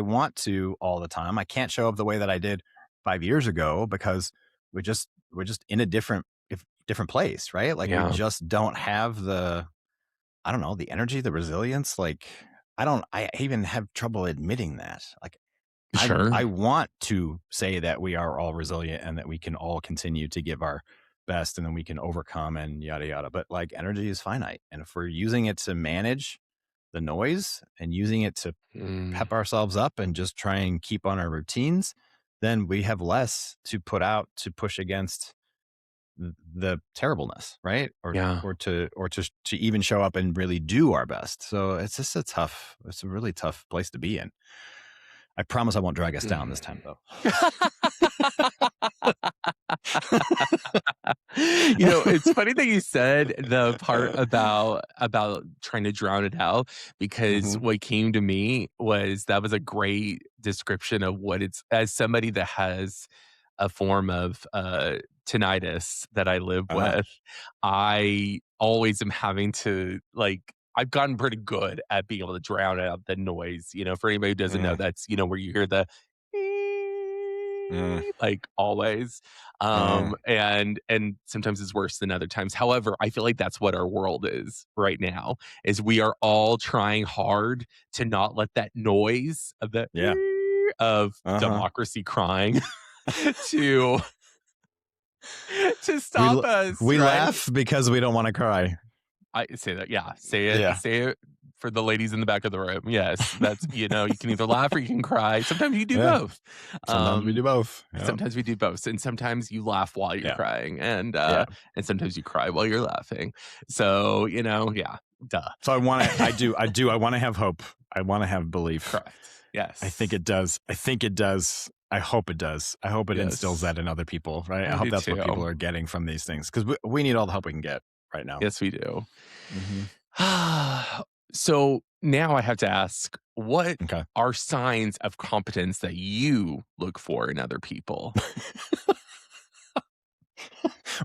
Speaker 2: want to all the time. I can't show up the way that I did 5 years ago because we're just in a different place, right? Like we
Speaker 1: Yeah.
Speaker 2: just don't have the I don't know, the energy, the resilience. Like, I even have trouble admitting that. Like, I
Speaker 1: Sure.
Speaker 2: want to say that we are all resilient and that we can all continue to give our best and then we can overcome and yada yada. But like, energy is finite. And if we're using it to manage the noise and using it to
Speaker 1: Mm,
Speaker 2: pep ourselves up and just try and keep on our routines, then we have less to put out to push against the terribleness, right?
Speaker 1: yeah.
Speaker 2: Or to even show up and really do our best. So it's a really tough place to be in. I promise I won't drag us down this
Speaker 1: Mm.
Speaker 2: time though.
Speaker 1: It's funny that you said the part about trying to drown it out, because
Speaker 2: Mhm.
Speaker 1: what came to me was that was a great description of what it's, as somebody that has a form of tinnitus that I live
Speaker 2: Uh-huh.
Speaker 1: with. I always am having to, like, I've gotten pretty good at being able to drown out the noise. For anybody who doesn't know,
Speaker 2: Mm,
Speaker 1: that's where you hear the
Speaker 2: mm,
Speaker 1: like always.
Speaker 2: mm.
Speaker 1: And sometimes it's worse than other times. However, I feel like that's what our world is right now, is we are all trying hard to not let that noise of the
Speaker 2: Yeah.
Speaker 1: of
Speaker 2: Uh-huh.
Speaker 1: democracy crying to to
Speaker 2: We
Speaker 1: stop
Speaker 2: l-
Speaker 1: us,
Speaker 2: we
Speaker 1: right?
Speaker 2: laugh because we don't want to cry.
Speaker 1: I say that, yeah. Say it,
Speaker 2: Yeah.
Speaker 1: say it for the ladies in the back of the room. Yes, that's, you can either laugh or you can cry. Sometimes you do
Speaker 2: Yeah.
Speaker 1: both.
Speaker 2: Sometimes we do
Speaker 1: Um,
Speaker 2: both. Yeah.
Speaker 1: Sometimes we do both, and sometimes you laugh while you're
Speaker 2: Yeah.
Speaker 1: crying, and
Speaker 2: Yeah.
Speaker 1: sometimes you cry while you're laughing. So, yeah, duh.
Speaker 2: So I want to have hope. I want to have belief.
Speaker 1: Correct.
Speaker 2: I think
Speaker 1: Yes.
Speaker 2: it does. I think it does. I hope it does. I hope it instills
Speaker 1: Yes.
Speaker 2: that in other people, right? I
Speaker 1: I
Speaker 2: hope
Speaker 1: do
Speaker 2: that's what people
Speaker 1: too.
Speaker 2: are getting from these things because we need all the help we can get right now.
Speaker 1: Yes, we do.
Speaker 2: Hmm.
Speaker 1: So now I have to ask, what
Speaker 2: Okay.
Speaker 1: are signs of competence that you look for in other people?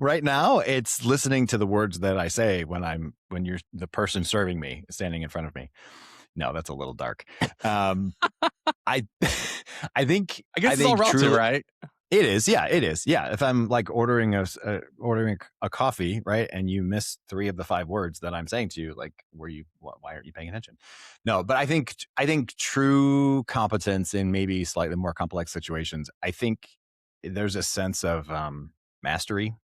Speaker 2: Right now, it's listening to the words that I say when you're the person serving me standing in front of me. No, that's a little dark. I
Speaker 1: I
Speaker 2: I
Speaker 1: guess it's all
Speaker 2: think
Speaker 1: relative,
Speaker 2: truly
Speaker 1: right?
Speaker 2: it is. Yeah, it is. Yeah, if I'm like ordering a coffee, right, and you miss 3 of the 5 words that I'm saying to you, like, why aren't you paying attention? No, but I think true competence in maybe slightly more complex situations, I think there's a sense of mastery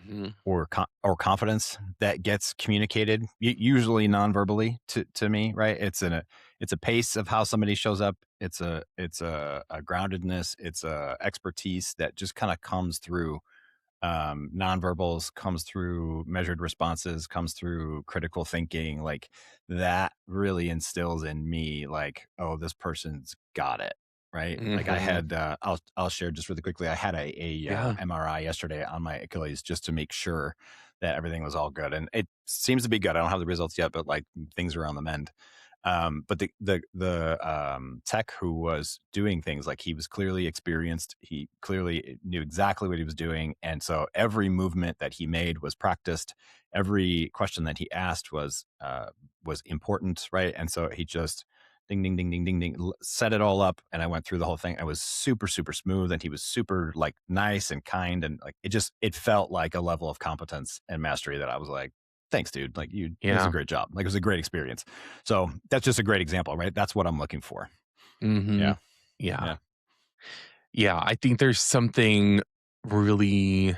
Speaker 1: Mhm.
Speaker 2: or confidence that gets communicated, usually non-verbally to me, right? It's a pace of how somebody shows up. It's a groundedness. It's a expertise that just kind of comes through nonverbals, comes through measured responses, comes through critical thinking. Like that really instills in me, like, oh, this person's got it. Right. Like I
Speaker 1: Mhm.
Speaker 2: had, I'll share just really quickly. I had a
Speaker 1: Yeah.
Speaker 2: MRI yesterday on my Achilles just to make sure that everything was all good. And it seems to be good. I don't have the results yet, but like things are on the mend. But the tech who was doing things, like he was clearly experienced. He clearly knew exactly what he was doing, and so every movement that he made was practiced. Every question that he asked was important, right? And so he just ding ding ding ding ding ding set it all up, and I went through the whole thing. I was super super smooth, and he was super like nice and kind, and like it felt like a level of competence and mastery that I was like, thanks, dude. Like it was a
Speaker 1: Yeah.
Speaker 2: great job. Like it was a great experience. So that's just a great example, right? That's what I'm looking for. Yeah.
Speaker 1: Mhm. Yeah.
Speaker 2: Yeah.
Speaker 1: Yeah, I think there's something really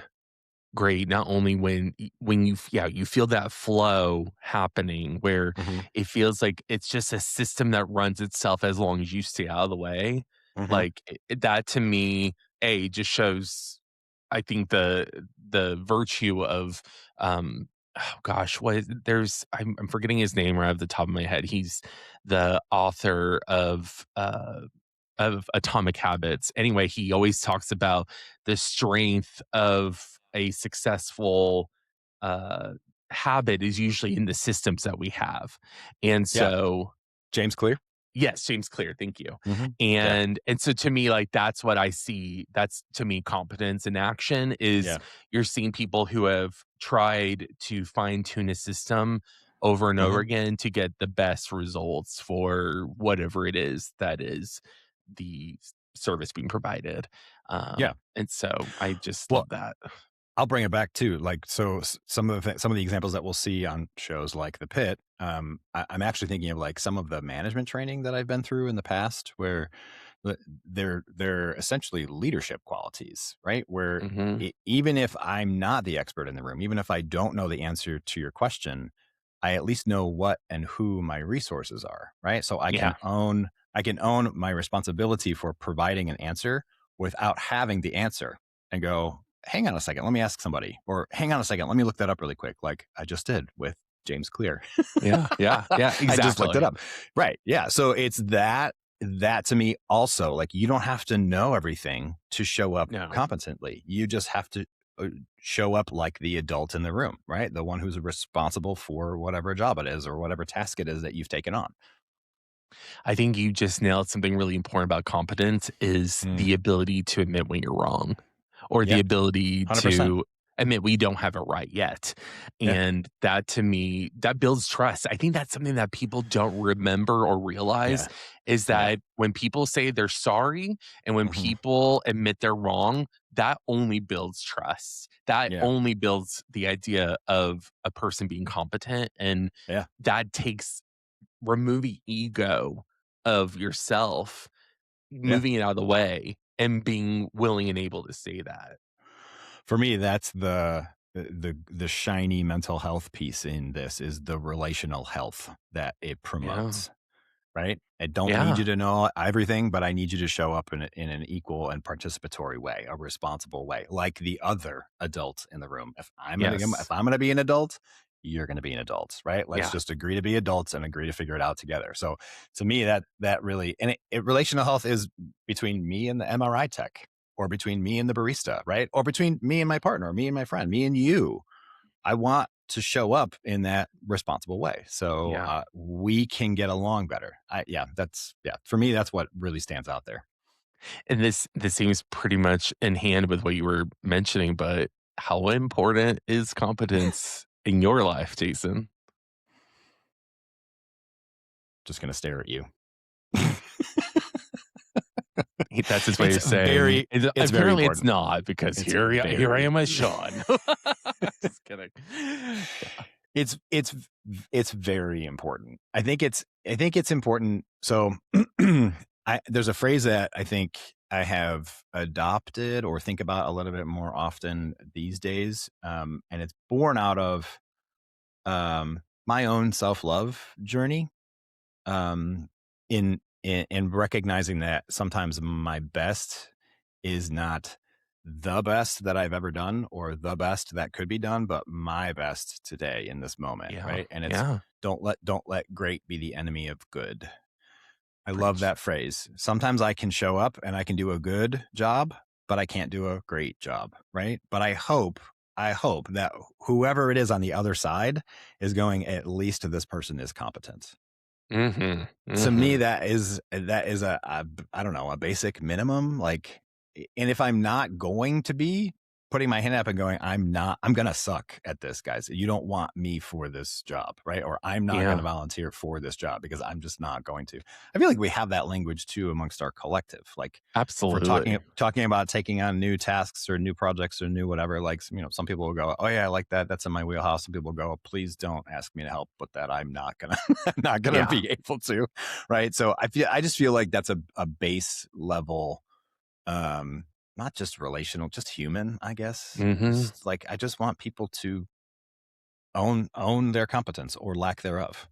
Speaker 1: great, not only when you feel that flow happening, where
Speaker 2: Hmm.
Speaker 1: it feels like it's just a system that runs itself as long as you stay out of the way.
Speaker 2: Hmm.
Speaker 1: Like, that to me, just shows, I think, the virtue of, oh gosh, I'm forgetting his name right off the top of my head. He's the author of Atomic Habits. Anyway, he always talks about the strength of a successful uh, habit is usually in the systems that we have. And
Speaker 2: Yeah.
Speaker 1: so,
Speaker 2: James Clear.
Speaker 1: yes, James Clear, thank you.
Speaker 2: Hmm. Yeah.
Speaker 1: And so to me, like, that's what I see. That's, to me, competence in action is,
Speaker 2: Yeah.
Speaker 1: you're seeing people who have tried to fine tune a system over and over
Speaker 2: Hmm.
Speaker 1: again to get the best results for whatever it is that is the service being provided.
Speaker 2: Yeah.
Speaker 1: And so I just
Speaker 2: Well,
Speaker 1: love that.
Speaker 2: I'll bring it back too. Like, so some of the examples that we'll see on shows like The Pit, I'm actually thinking of like some of the management training that I've been through in the past, where they're essentially leadership qualities, right? Where
Speaker 1: Hmm.
Speaker 2: even if I'm not the expert in the room, even if I don't know the answer to your question, I at least know what and who my resources are, right? So
Speaker 1: Yeah.
Speaker 2: I can own my responsibility for providing an answer without having the answer and go, hang on a second, let me ask somebody, or hang on a second, let me look that up really quick, like I just did with James Clear.
Speaker 1: Yeah. Yeah. Yeah.
Speaker 2: I just looked it
Speaker 1: Exactly.
Speaker 2: up. Right. Yeah. So it's that to me also, like, you don't have to know everything to show up
Speaker 1: No.
Speaker 2: competently. You just have to uh, show up like the adult in the room, right? The one who's responsible for whatever job it is or whatever task it is that you've taken on.
Speaker 1: I think you just nailed something really important about competence is
Speaker 2: Mm.
Speaker 1: the ability to admit when you're wrong or the
Speaker 2: Yeah.
Speaker 1: ability
Speaker 2: 100%.
Speaker 1: to admit we don't have it right yet.
Speaker 2: Yeah.
Speaker 1: And that to me, that builds trust. I think that's something that people don't remember or realize
Speaker 2: Yeah.
Speaker 1: is
Speaker 2: Yeah.
Speaker 1: that when people say they're sorry and when
Speaker 2: Hmm.
Speaker 1: people admit they're wrong, that only builds trust. That
Speaker 2: Yeah.
Speaker 1: only builds the idea of a person being competent. And
Speaker 2: Yeah.
Speaker 1: that takes removing ego of yourself,
Speaker 2: Yeah.
Speaker 1: moving it out of the way, and being willing and able to say that.
Speaker 2: For me, that's the shiny mental health piece in this, is the relational health that it
Speaker 1: Yeah.
Speaker 2: promotes. Right? I don't need you
Speaker 1: Yeah.
Speaker 2: to know everything, but I need you to show up in an equal and participatory way, a responsible way, like the other adult in the room.
Speaker 1: Yes.
Speaker 2: If I'm gonna be an adult, you're gonna be an adult, right? Let's
Speaker 1: Yeah.
Speaker 2: just agree to be adults and agree to figure it out together. So to me, that really, and relational health is between me and the MRI tech, or between me and the barista, right? Or between me and my partner, or me and my friend, me and you. I want to show up in that responsible way, so
Speaker 1: Yeah.
Speaker 2: we can get along better. Yeah, for me, that's what really stands out there.
Speaker 1: And this seems pretty much in hand with what you were mentioning, but how important is competence in your life, Jason?
Speaker 2: Just gonna stare at you.
Speaker 1: That's his way
Speaker 2: it's
Speaker 1: of saying
Speaker 2: very, it's very
Speaker 1: apparently it's
Speaker 2: important.
Speaker 1: not because
Speaker 2: It's
Speaker 1: here I
Speaker 2: very,
Speaker 1: am as Sean. Just kidding.
Speaker 2: it's it's very important. I think it's important. So there's a phrase that I think I have adopted or think about a little bit more often these days, and it's born out of my own self love journey. Um, in recognizing that sometimes my best is not the best that I've ever done or the best that could be done, but my best today in this moment,
Speaker 1: Yeah.
Speaker 2: right? And it's
Speaker 1: Yeah.
Speaker 2: don't let great be the enemy of good. I love
Speaker 1: Preach.
Speaker 2: that phrase. Sometimes I can show up and I can do a good job, but I can't do a great job, right? But I hope that whoever it is on the other side is going, at least this person is competent.
Speaker 1: Mhm.
Speaker 2: To me,
Speaker 1: Mhm.
Speaker 2: that is a I don't know, a basic minimum, like, and if I'm not going to be putting my hand up and going, I'm gonna suck at this, guys. You don't want me for this job, right? Or I'm not gonna
Speaker 1: Yeah.
Speaker 2: volunteer for this job because I'm just not going to. I feel like we have that language too amongst our collective. Like, if we're
Speaker 1: Absolutely.
Speaker 2: talking about taking on new tasks or new projects or new whatever, like, some people will go, "Oh yeah, I like that. That's in my wheelhouse." Some people go, "Please don't ask me to help with that. I'm not gonna not gonna
Speaker 1: Yeah.
Speaker 2: be able to." Right. So I just feel like that's a base level, um, not just relational, just human, I guess.
Speaker 1: Mhm.
Speaker 2: Just like, I just want people to own their competence or lack thereof.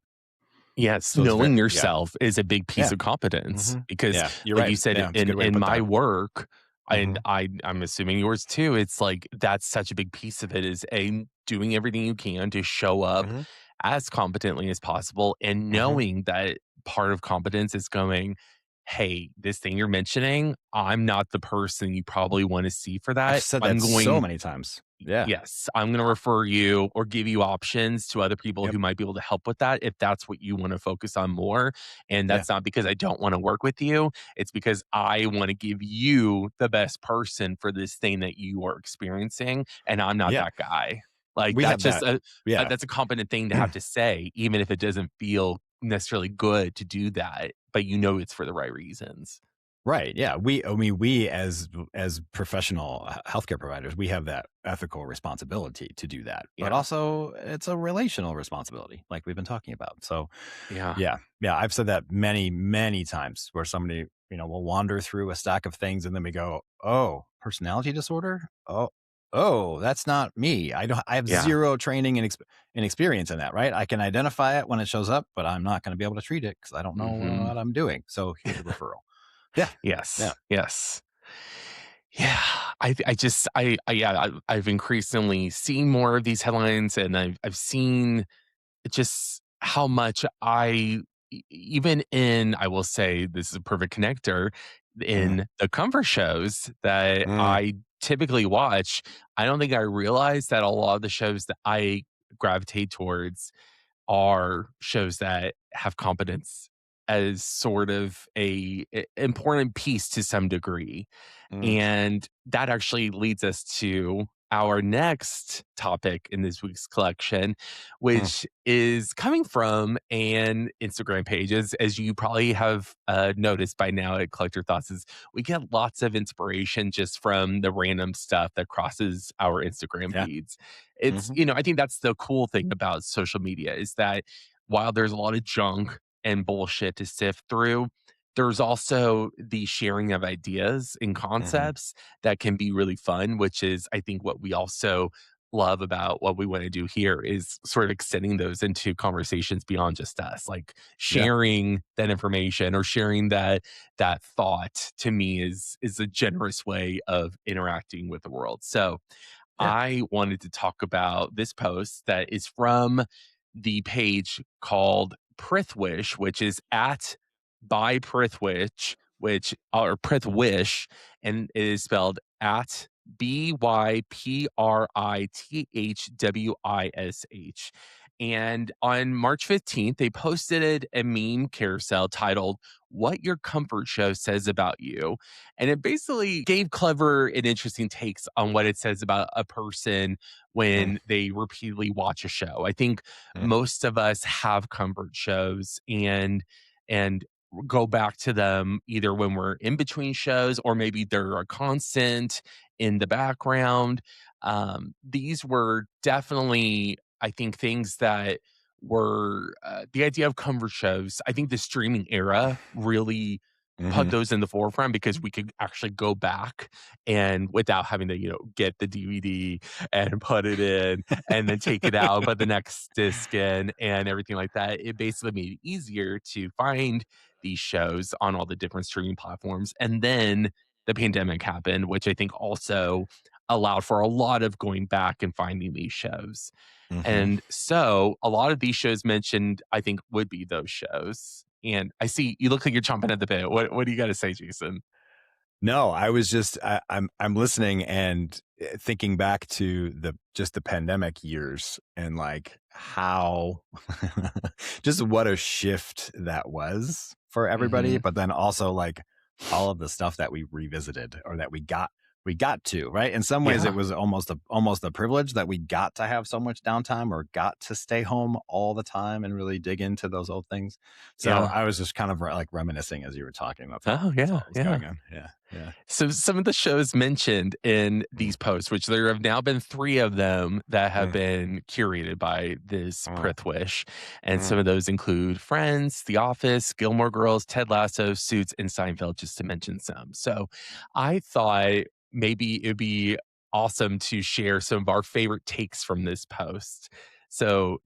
Speaker 1: Yes,
Speaker 2: So it's very,
Speaker 1: knowing
Speaker 2: yeah.
Speaker 1: yourself is a big piece
Speaker 2: Yeah.
Speaker 1: of competence
Speaker 2: Hmm.
Speaker 1: because,
Speaker 2: Yeah. You're
Speaker 1: like
Speaker 2: right.
Speaker 1: you said,
Speaker 2: Yeah. It's a good way to
Speaker 1: in
Speaker 2: put
Speaker 1: my
Speaker 2: that.
Speaker 1: work, and
Speaker 2: Hmm.
Speaker 1: I'm assuming yours too, it's like that's such a big piece of it is A, doing everything you can to show up
Speaker 2: Hmm.
Speaker 1: as competently as possible and
Speaker 2: Hmm.
Speaker 1: knowing that part of competence is going, "Hey, this thing you're mentioning, I'm not the person you probably wanna see for
Speaker 2: I've
Speaker 1: that.
Speaker 2: said that
Speaker 1: I'm
Speaker 2: so
Speaker 1: going
Speaker 2: many times. Yeah.
Speaker 1: Yes, I'm gonna refer you or give you options to other people
Speaker 2: Yep.
Speaker 1: who might be able to help with that if that's what you wanna focus on more, and
Speaker 2: Yeah.
Speaker 1: that's not because I don't wanna work with you, it's because I wanna give you the best person for this thing that you are experiencing, and I'm not
Speaker 2: Yeah.
Speaker 1: that guy. Like,
Speaker 2: We
Speaker 1: that's
Speaker 2: have
Speaker 1: just
Speaker 2: that. Yeah.
Speaker 1: that's a competent thing to have to say, even if it doesn't feel necessarily good to do that, but you know it's for the right reasons.
Speaker 2: Right. Yeah. We as professional healthcare providers, we have that ethical responsibility to do that. But
Speaker 1: Yeah.
Speaker 2: also it's a relational responsibility, like we've been talking about. So
Speaker 1: Yeah.
Speaker 2: yeah. Yeah. I've said that many, many times where somebody, will wander through a stack of things and then we go, oh, personality disorder? Oh, that's not me. I have
Speaker 1: Yeah.
Speaker 2: zero training and experience in that, right? I can identify it when it shows up, but I'm not going to be able to treat it because I don't know
Speaker 1: Hmm.
Speaker 2: what I'm doing. So here's a referral. Yeah. Yeah.
Speaker 1: Yes. Yes. Yeah, I've increasingly seen more of these headlines, and I've seen just how much even in, I will say this is a perfect connector,
Speaker 2: Mm,
Speaker 1: in the comfort shows that
Speaker 2: mm,
Speaker 1: I typically watch, I don't think I realized that a lot of the shows that I gravitate towards are shows that have competence as sort of a important piece to some degree.
Speaker 2: mm,
Speaker 1: And that actually leads us to our next topic in this week's collection,
Speaker 2: mm,
Speaker 1: which is coming from an Instagram page. As you probably have noticed by now at Collector Thoughts, is we get lots of inspiration just from the random stuff that crosses our Instagram
Speaker 2: yeah.
Speaker 1: feeds. It's,
Speaker 2: Mhm,
Speaker 1: I think that's the cool thing about social media is that while there's a lot of junk and bullshit to sift through, there's also the sharing of ideas and
Speaker 2: mhm,
Speaker 1: concepts that can be really fun, which is, I think, what we also love about what we want to do here is sort of extending those into conversations beyond just us. Like
Speaker 2: yeah,
Speaker 1: sharing that information or sharing that thought to me is a generous way of interacting with the world. So
Speaker 2: yeah.
Speaker 1: I wanted to talk about this post that is from the page called Prithwish, which is at by Prithwish, which or Prithwish, and it is spelled at BYPRITHWISH. And on March 15th, they posted a meme carousel titled What Your Comfort Show Says About You. And it basically gave clever and interesting takes on what it says about a person
Speaker 2: Mm,
Speaker 1: when they repeatedly watch a show. I think
Speaker 2: mm,
Speaker 1: most of us have comfort shows and go back to them either when we're in between shows or maybe they're a constant in the background. These were definitely, I think, things that were the idea of comfort shows. I think the streaming era really put
Speaker 2: mhm,
Speaker 1: those in the forefront because we could actually go back and without having to, get the DVD and put it in and then take it out, put the next disc in and everything like that. It basically made it easier to find these shows on all the different streaming platforms. And then the pandemic happened, which I think also allowed for a lot of going back and finding these shows.
Speaker 2: mhm.
Speaker 1: And so a lot of these shows mentioned, I think, would be those shows. And I see you look like you're chomping at the bit. What do you got to say, Jason?
Speaker 2: No, I was just I'm listening and thinking back to the pandemic years and like how just what a shift that was for everybody,
Speaker 1: Hmm.
Speaker 2: but then also like all of the stuff that we revisited or that we got to, right? In some ways it
Speaker 1: Yeah.
Speaker 2: was almost a privilege that we got to have so much downtime or got to stay home all the time and really dig into those old things. So
Speaker 1: Yeah.
Speaker 2: I was just kind of like reminiscing as you were talking.
Speaker 1: Oh,
Speaker 2: That's
Speaker 1: yeah.
Speaker 2: all that was
Speaker 1: Yeah.
Speaker 2: going on. Yeah. Yeah.
Speaker 1: So some of the shows mentioned in
Speaker 2: Mm,
Speaker 1: these posts, which there have now been 3 of them that have
Speaker 2: mm,
Speaker 1: been curated by this
Speaker 2: mm,
Speaker 1: Prithwish, and some
Speaker 2: mm,
Speaker 1: of those include Friends, The Office, Gilmore Girls, Ted Lasso, Suits, and Seinfeld, just to mention some. So I thought maybe it'd be awesome to share some of our favorite takes from this post. So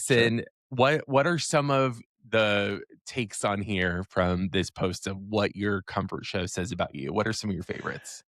Speaker 2: sure.
Speaker 1: Jason, what are some of the takes on here from this post of what your comfort show says about you? What are some of your favorites?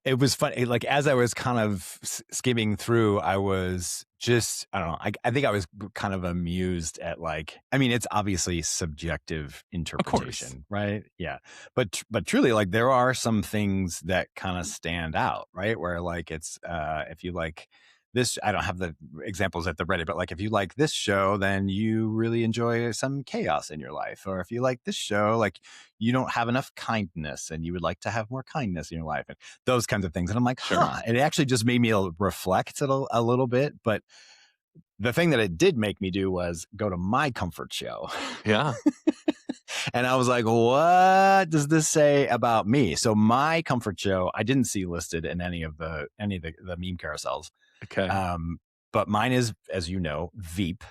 Speaker 2: It was funny. Like as I was kind of skimming through, I was just I don't know. I think I was kind of amused at like. I mean, it's obviously subjective
Speaker 1: Of course.
Speaker 2: interpretation, right? Yeah, but truly, like there are some things that kind of stand out, right? Where like it's if you like this, I don't have the examples at the Reddit, but like if you like this show, then you really enjoy some chaos in your life, or if you like this show, like you don't have enough kindness and you would like to have more kindness in your life and those kinds of things. And I'm like,
Speaker 1: Sure.
Speaker 2: huh. It actually just made me reflect it a little bit. But the thing that it did make me do was go to my comfort show.
Speaker 1: Yeah.
Speaker 2: And I was like, what does this say about me? So my comfort show, I didn't see listed in any of the meme carousels.
Speaker 1: Okay.
Speaker 2: But mine is, as you know, Veep.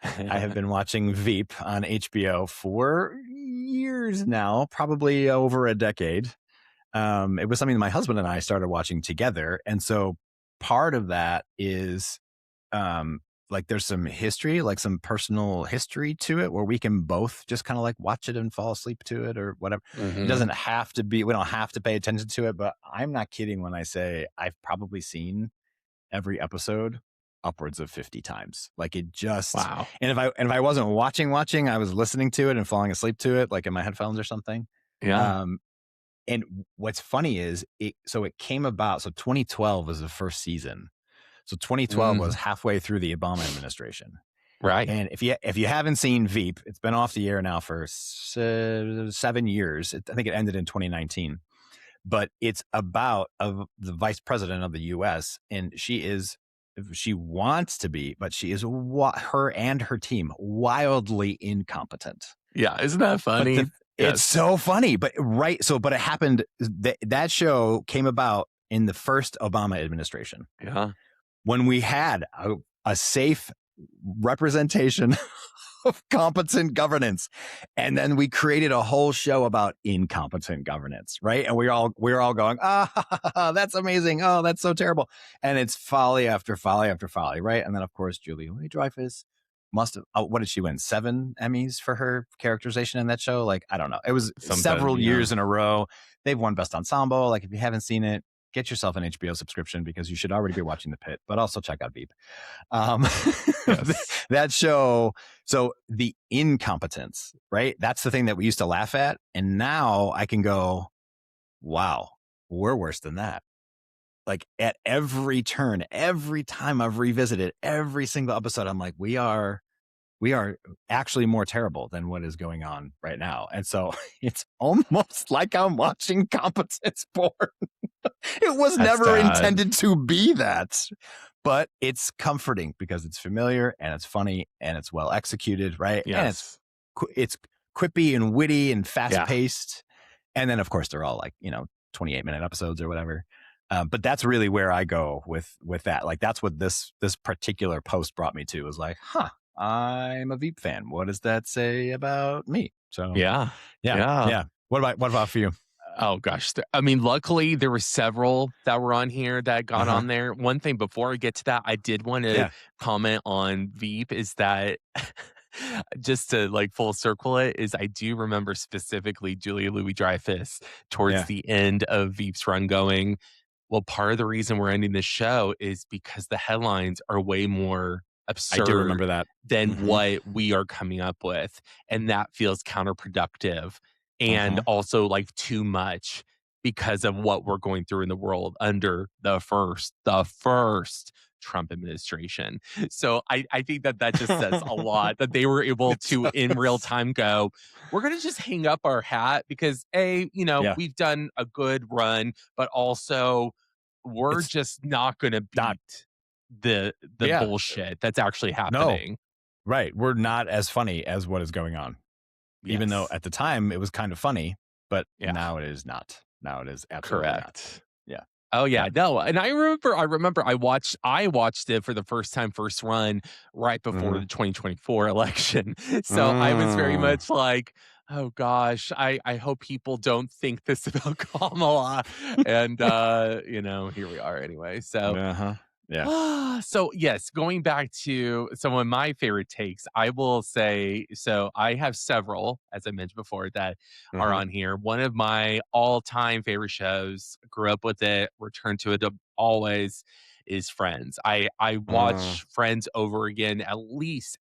Speaker 2: I have been watching Veep on HBO for years now, probably over a decade. It was something that my husband and I started watching together. And so part of that is like there's some history, like some personal history to it where we can both just kind of like watch it and fall asleep to it or whatever. It
Speaker 1: Mhm.
Speaker 2: doesn't have to be, we don't have to pay attention to it, but I'm not kidding when I say I've probably seen every episode upwards of 50 times. Like it just,
Speaker 1: Wow.
Speaker 2: and if I wasn't watching, I was listening to it and falling asleep to it, like in my headphones or something.
Speaker 1: Yeah.
Speaker 2: Um, and what's funny is it came about. So 2012 was the first season. So 2012 was
Speaker 1: Mm.
Speaker 2: halfway through the Obama administration.
Speaker 1: Right.
Speaker 2: And if you haven't seen Veep, it's been off the air now for 7 years. I think it ended in 2019. But it's about the vice president of the U.S. and she wants to be, but she is her and her team wildly incompetent.
Speaker 1: Yeah. Isn't that
Speaker 2: But
Speaker 1: funny?
Speaker 2: it's
Speaker 1: Yes.
Speaker 2: so funny. But but it happened. That show came about in the first Obama administration
Speaker 1: Yeah.
Speaker 2: when we had a safe representation of competent governance. And then we created a whole show about incompetent governance, right? And we're all going, that's amazing. Oh, that's so terrible. And it's folly after folly after folly, right? And then of course, Julie Louis-Dreyfus must have, what did she win? 7 Emmys for her characterization in that show? Like, I don't know. It was
Speaker 1: Something.
Speaker 2: several
Speaker 1: Yeah.
Speaker 2: years in a row. They've won Best Ensemble. Like, if you haven't seen it, get yourself an HBO subscription because you should already be watching The Pit, but also check out Veep.
Speaker 1: Yes.
Speaker 2: That show. So the incompetence, right? That's the thing that we used to laugh at. And now I can go, wow, we're worse than that. Like at every turn, every time I've revisited every single episode, I'm like, we are actually more terrible than what is going on right now. And so it's almost like I'm watching competence porn. It was
Speaker 1: That's
Speaker 2: never
Speaker 1: sad.
Speaker 2: intended to be that, but it's comforting because it's familiar and it's funny and it's well executed, right?
Speaker 1: Yes.
Speaker 2: And it's quippy and witty and fast
Speaker 1: Yeah.
Speaker 2: paced. And then of course they're all like, 28-minute episodes or whatever. But that's really where I go with that. Like that's what this particular post brought me to, was like, I'm a Veep fan. What does that say about me? So
Speaker 1: Yeah.
Speaker 2: yeah. What about for you?
Speaker 1: Oh gosh. I mean, luckily there were several that were on here that got on there. One thing before I get to that, I did want to comment on Veep is that just to like full circle it, is I do remember specifically Julia Louis-Dreyfus towards the end of Veep's run going, well, part of the reason we're ending this show is because the headlines are way more absurd
Speaker 2: I do remember that.
Speaker 1: than what we are coming up with. And that feels counterproductive and also like too much because of what we're going through in the world under the first Trump administration. So I think that just says a lot that they were able to in real time go, we're going to just hang up our hat because we've done a good run, but also we're just not going to beat the bullshit that's actually happening.
Speaker 2: No, right. We're not as funny as what is going on.
Speaker 1: Yes.
Speaker 2: Even though at the time it was kind of funny, but now it is not. Now it is absolutely
Speaker 1: correct.
Speaker 2: Not. Yeah.
Speaker 1: Oh yeah, no. And I remember I watched it for the first run right before the 2024 election. So I was very much like, oh gosh, I hope people don't think this about Kamala. And here we are anyway. So
Speaker 2: yeah.
Speaker 1: So yes, going back to some of my favorite takes, I will say, so I have several, as I mentioned before, that are on here. One of my all-time favorite shows, grew up with it, return to it always, is Friends. I watch Friends over again at least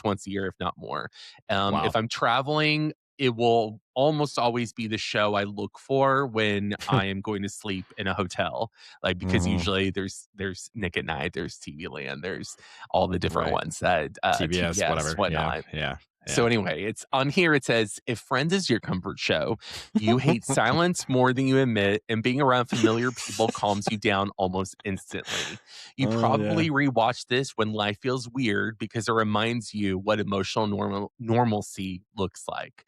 Speaker 1: once a year, if not more.
Speaker 2: Wow.
Speaker 1: If I'm traveling, it will almost always be the show I look for when I am going to sleep in a hotel. Like, because usually there's Nick at Night, there's TV Land, there's all the different ones that
Speaker 2: TBS, whatever.
Speaker 1: whatnot.
Speaker 2: Yeah.
Speaker 1: So anyway, it's on here. It says, if Friends is your comfort show, you hate silence more than you admit, and being around familiar people calms you down almost instantly. You probably rewatch this when life feels weird because it reminds you what emotional normalcy looks like.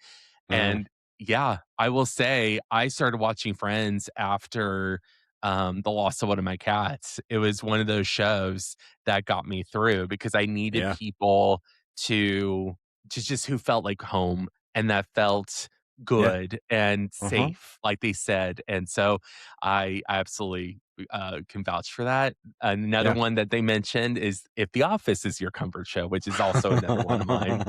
Speaker 2: Mm,
Speaker 1: And yeah, I will say I started watching Friends after the loss of one of my cats. It was one of those shows that got me through because I needed
Speaker 2: yeah.
Speaker 1: people to just who felt like home and that felt
Speaker 2: Yeah.
Speaker 1: good and
Speaker 2: Uh-huh.
Speaker 1: safe, like they said. And so I absolutely can vouch for that. Another
Speaker 2: Yeah.
Speaker 1: one that they mentioned is if The Office is your comfort show, which is also another one of mine.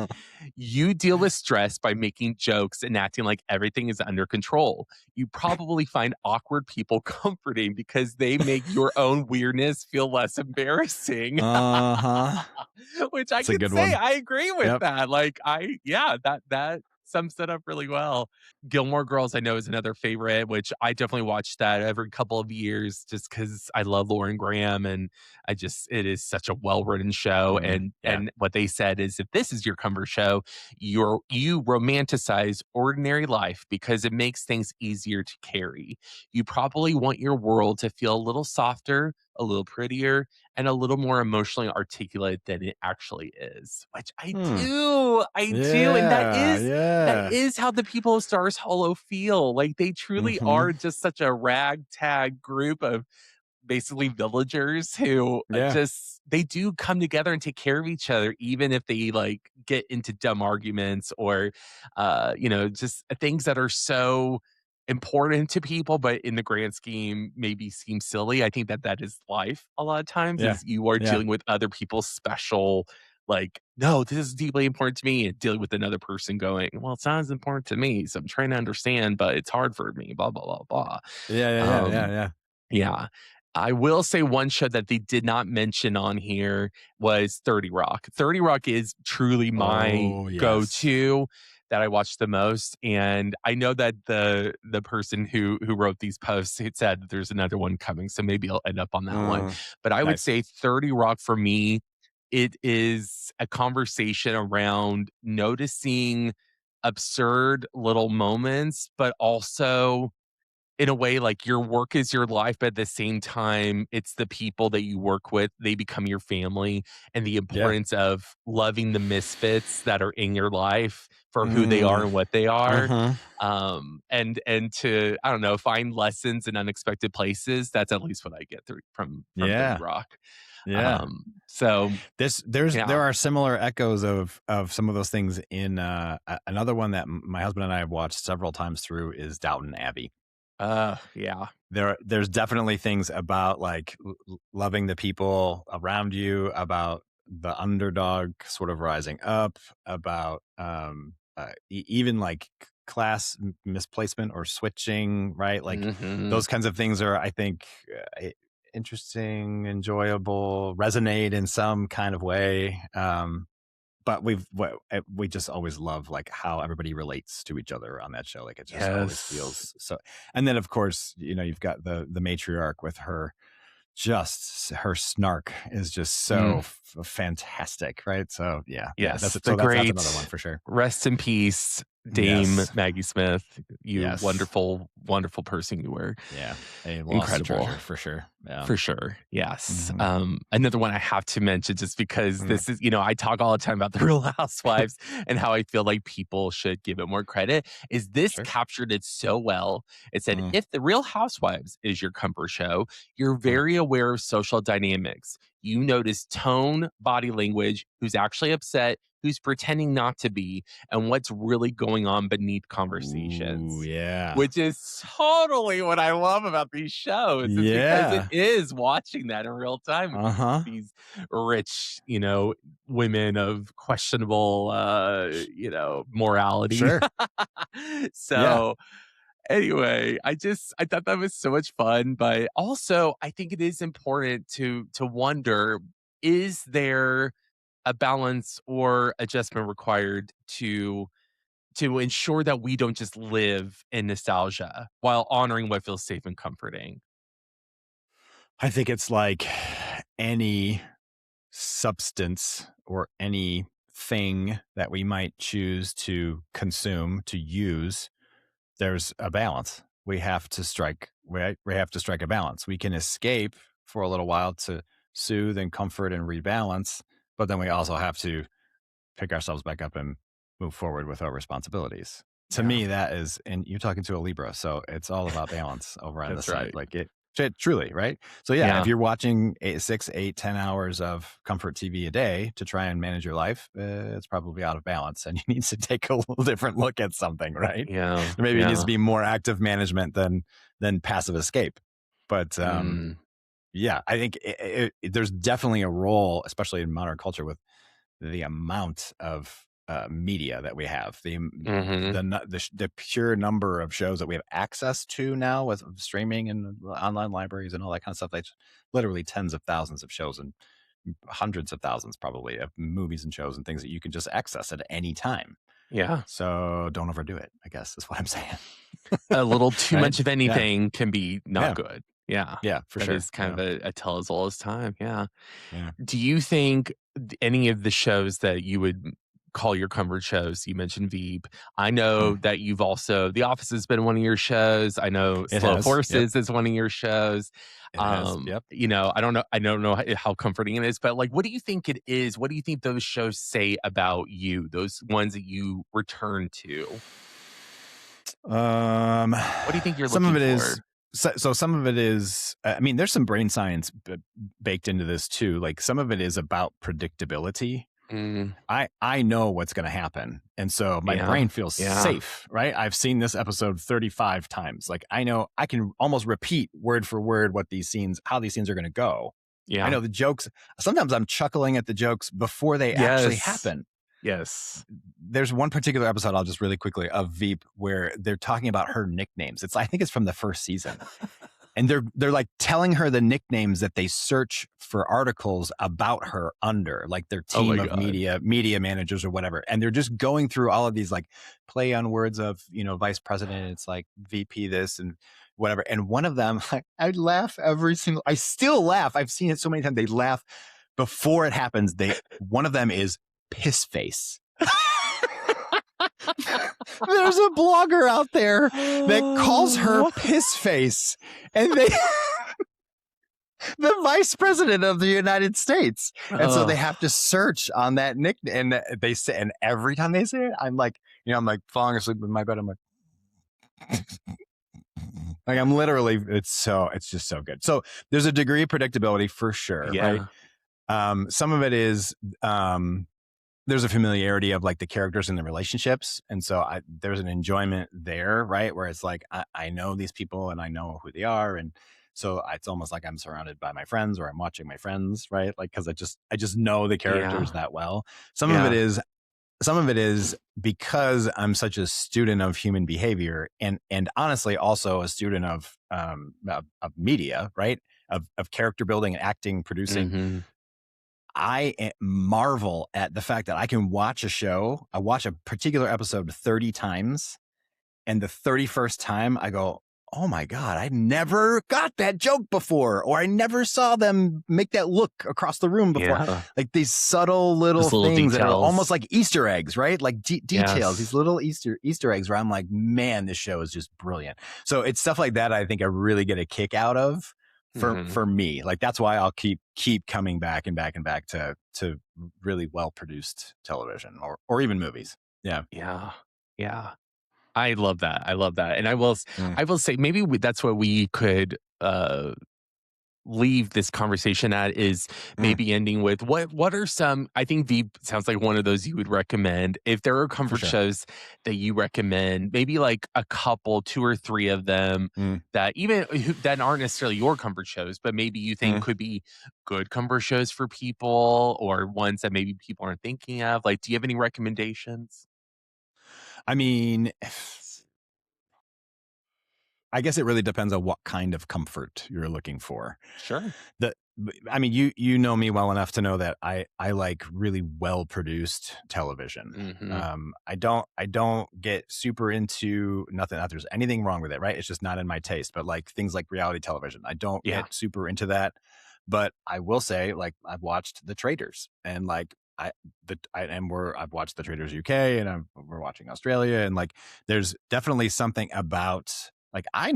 Speaker 1: You deal with stress by making jokes and acting like everything is under control. You probably find awkward people comforting because they make your own weirdness feel less embarrassing.
Speaker 2: Uh-huh.
Speaker 1: Which I
Speaker 2: It's a
Speaker 1: could
Speaker 2: good
Speaker 1: say
Speaker 2: one.
Speaker 1: I agree with
Speaker 2: Yep.
Speaker 1: that. Like yeah, that sums it up really well. Gilmore Girls I know is another favorite, which I definitely watch that every couple of years just because I love Lauren Graham and it is such a well-written show.
Speaker 2: Yeah.
Speaker 1: And what they said is if this is your comfort show, you romanticize ordinary life because it makes things easier to carry. You probably want your world to feel a little softer, a little prettier, and a little more emotionally articulate than it actually is, which I
Speaker 2: Hmm.
Speaker 1: do. I do. And
Speaker 2: Yeah,
Speaker 1: that
Speaker 2: yeah.
Speaker 1: is how the people of Stars Hollow feel. Like they truly
Speaker 2: Mhm.
Speaker 1: are just such a ragtag group of basically villagers who
Speaker 2: Yeah.
Speaker 1: just they do come together and take care of each other even if they like get into dumb arguments or just things that are so important to people but in the grand scheme maybe seem silly. I think that that is life a lot of times
Speaker 2: Yeah.
Speaker 1: is you are
Speaker 2: Yeah.
Speaker 1: dealing with other people's special like no this is deeply important to me and dealing with another person going well it's not as important to me so I'm trying to understand but it's hard for me blah blah blah blah.
Speaker 2: Yeah, yeah, yeah, yeah,
Speaker 1: um
Speaker 2: yeah.
Speaker 1: yeah. I will say one show that they did not mention on here was 30 Rock. 30 Rock is truly my
Speaker 2: Oh, yes.
Speaker 1: go-to that I watch the most, and I know that the person who wrote these posts had said that there's another one coming, so maybe I'll end up on that one.
Speaker 2: Mm,
Speaker 1: But I would
Speaker 2: nice.
Speaker 1: say 30 Rock for me, it is a conversation around noticing absurd little moments, but also in a way, like, your work is your life, but at the same time, it's the people that you work with, they become your family, and the
Speaker 2: Yeah.
Speaker 1: importance of loving the misfits that are in your life for who they are
Speaker 2: Mm.
Speaker 1: and what they are,
Speaker 2: Uh-huh.
Speaker 1: and to, I don't know, find lessons in unexpected places, that's at least what I get through from 30
Speaker 2: Yeah.
Speaker 1: Rock.
Speaker 2: Yeah.
Speaker 1: So,
Speaker 2: There
Speaker 1: yeah.
Speaker 2: are similar echoes of some of those things in, another one that my husband and I have watched several times through is Downton Abbey.
Speaker 1: Yeah.
Speaker 2: There's definitely things about, like, loving the people around you, about the underdog sort of rising up, about, even, like, class misplacement or switching, right? Like,
Speaker 1: Mhm.
Speaker 2: those kinds of things are, I think, interesting, enjoyable, resonate in some kind of way, but we just always love, like, how everybody relates to each other on that show, like, it just always
Speaker 1: Yes.
Speaker 2: feels so. And then, of course, you've got the matriarch with her snark is just so
Speaker 1: Mm.
Speaker 2: fantastic, right? So, yeah, yeah,
Speaker 1: Yes, the
Speaker 2: that's another one
Speaker 1: great
Speaker 2: for sure.
Speaker 1: rest in peace, Dame
Speaker 2: Yes.
Speaker 1: Maggie Smith. You
Speaker 2: Yes.
Speaker 1: wonderful, wonderful person you were.
Speaker 2: Yeah, a lost
Speaker 1: Incredible.
Speaker 2: treasure for sure. Yeah.
Speaker 1: For sure. Yes.
Speaker 2: Mhm.
Speaker 1: Another one I have to mention just because
Speaker 2: Mm.
Speaker 1: this is, I talk all the time about the Real Housewives and how I feel like people should give it more credit. Is this
Speaker 2: Sure.
Speaker 1: captured it so well? It said,
Speaker 2: Mm,
Speaker 1: if the Real Housewives is your comfort show, you're
Speaker 2: mm.
Speaker 1: very aware of social dynamics. You notice tone, body language, who's actually upset, who's pretending not to be, and what's really going on beneath
Speaker 2: Ooh,
Speaker 1: conversations.
Speaker 2: yeah.
Speaker 1: Which is totally what I love about these shows. It's because it
Speaker 2: Yeah.
Speaker 1: is watching that in real time with
Speaker 2: Uh-huh.
Speaker 1: these rich, women of questionable, morality.
Speaker 2: Sure. Yeah.
Speaker 1: So, anyway, I thought that was so much fun, but also I think it is important to wonder, is there a balance or adjustment required to ensure that we don't just live in nostalgia while honoring what feels safe and comforting.
Speaker 2: I think it's like any substance or any thing that we might choose to consume, to use, there's a balance. We have to strike a balance. We can escape for a little while to soothe and comfort and rebalance, but then we also have to pick ourselves back up and move forward with our responsibilities. to
Speaker 1: Yeah.
Speaker 2: me, that is, and you're talking to a Libra, so it's all about balance over on this
Speaker 1: That's
Speaker 2: side.
Speaker 1: right.
Speaker 2: Like truly, right? So yeah, if
Speaker 1: Yeah.
Speaker 2: you're watching 6, 8, 10 hours of comfort TV a day to try and manage your life, it's probably out of balance, and you need to take a little different look at something, right?
Speaker 1: Yeah.
Speaker 2: Maybe it needs to
Speaker 1: Yeah.
Speaker 2: be more active management than passive escape. But
Speaker 1: Mm.
Speaker 2: yeah, I think there's definitely a role, especially in modern culture, with the amount of media that we have,
Speaker 1: Mhm.
Speaker 2: the pure number of shows that we have access to now with streaming and online libraries and all that kind of stuff. Like literally tens of thousands of shows and hundreds of thousands probably of movies and shows and things that you can just access at any time.
Speaker 1: Yeah.
Speaker 2: So don't overdo it, I guess is what I'm saying.
Speaker 1: A little too
Speaker 2: Right?
Speaker 1: much of
Speaker 2: Yeah.
Speaker 1: anything can be not
Speaker 2: Yeah.
Speaker 1: good. Yeah.
Speaker 2: Yeah, for
Speaker 1: That
Speaker 2: sure.
Speaker 1: is kind of a tell as well as time. Yeah.
Speaker 2: Yeah.
Speaker 1: Do you think any of the shows that you would call your comfort shows, you mentioned Veep. I know
Speaker 2: Mm.
Speaker 1: that you've also The Office has been one of your shows. I know
Speaker 2: It
Speaker 1: Slow
Speaker 2: has. Yep.
Speaker 1: Horses is one of your shows.
Speaker 2: It has. Yep.
Speaker 1: I don't know how comforting it is, but like, what do you think it is? What do you think those shows say about you? Those ones that you return to? What do you think you're
Speaker 2: Some of
Speaker 1: looking
Speaker 2: it
Speaker 1: for?
Speaker 2: is so some of it is, I mean, there's some brain science baked into this too. Like some of it is about predictability.
Speaker 1: Mm,
Speaker 2: I know what's going to happen, and so my brain feels
Speaker 1: yeah.
Speaker 2: safe, right? I've seen this episode 35 times. Like I know I can almost repeat word for word how these scenes are going to go.
Speaker 1: Yeah.
Speaker 2: I know the jokes. Sometimes I'm chuckling at the jokes before they actually happen.
Speaker 1: Yes.
Speaker 2: There's one particular episode, I'll just really quickly, of Veep where they're talking about her nicknames. I think it's from the first season. And they're like telling her the nicknames that they search for articles about her under, like their team of media managers or whatever. And they're just going through all of these like play on words of, vice president. It's like VP this and whatever. And one of them, I laugh I still laugh. I've seen it so many times. They laugh before it happens. One of them is piss face. There's a blogger out there that calls her piss face, and the vice president of the United States, and so they have to search on that nickname. And they say, and every time they say it, I'm like, I'm like falling asleep in my bed. I'm like I'm literally. It's just so good. So there's a degree of predictability for sure, right? Some of it is. There's a familiarity of like the characters and the relationships. And so there's an enjoyment there, right? Where it's like, I know these people and I know who they are. And so it's almost like I'm surrounded by my friends or I'm watching my friends, right? Like, cause I just know the characters that well. Some of it is because I'm such a student of human behavior and honestly also a student of media, right? Of character building and acting, producing.
Speaker 1: Mm-hmm.
Speaker 2: I marvel at the fact that I can watch I watch a particular episode 30 times, and the 31st time I go, oh my God, I never got that joke before, or I never saw them make that look across the room before.
Speaker 1: Yeah.
Speaker 2: Like these subtle little things that are almost like Easter eggs, right? Like details, these little Easter eggs where I'm like, man, this show is just brilliant. So it's stuff like that I think I really get a kick out of. For me, like that's why I'll keep coming back and back and back to really well produced television or even movies. Yeah.
Speaker 1: I love that. And I will say maybe that's what we could leave this conversation at is maybe ending with what are some, I think Veep sounds like one of those you would recommend. If there are comfort shows that you recommend, maybe like a couple, 2 or 3 of them that aren't necessarily your comfort shows, but maybe you think could be good comfort shows for people or ones that maybe people aren't thinking of. Like, do you have any recommendations?
Speaker 2: I mean, I guess it really depends on what kind of comfort you're looking for.
Speaker 1: Sure.
Speaker 2: I mean, you know me well enough to know that I like really well produced television.
Speaker 1: Mm-hmm.
Speaker 2: I don't get super into nothing. Not there's anything wrong with it, right? It's just not in my taste. But like things like reality television, I don't get super into that. But I will say, like, I've watched The Traitors, and like I've watched The Traitors UK, and we're watching Australia, and like there's definitely something about. Like I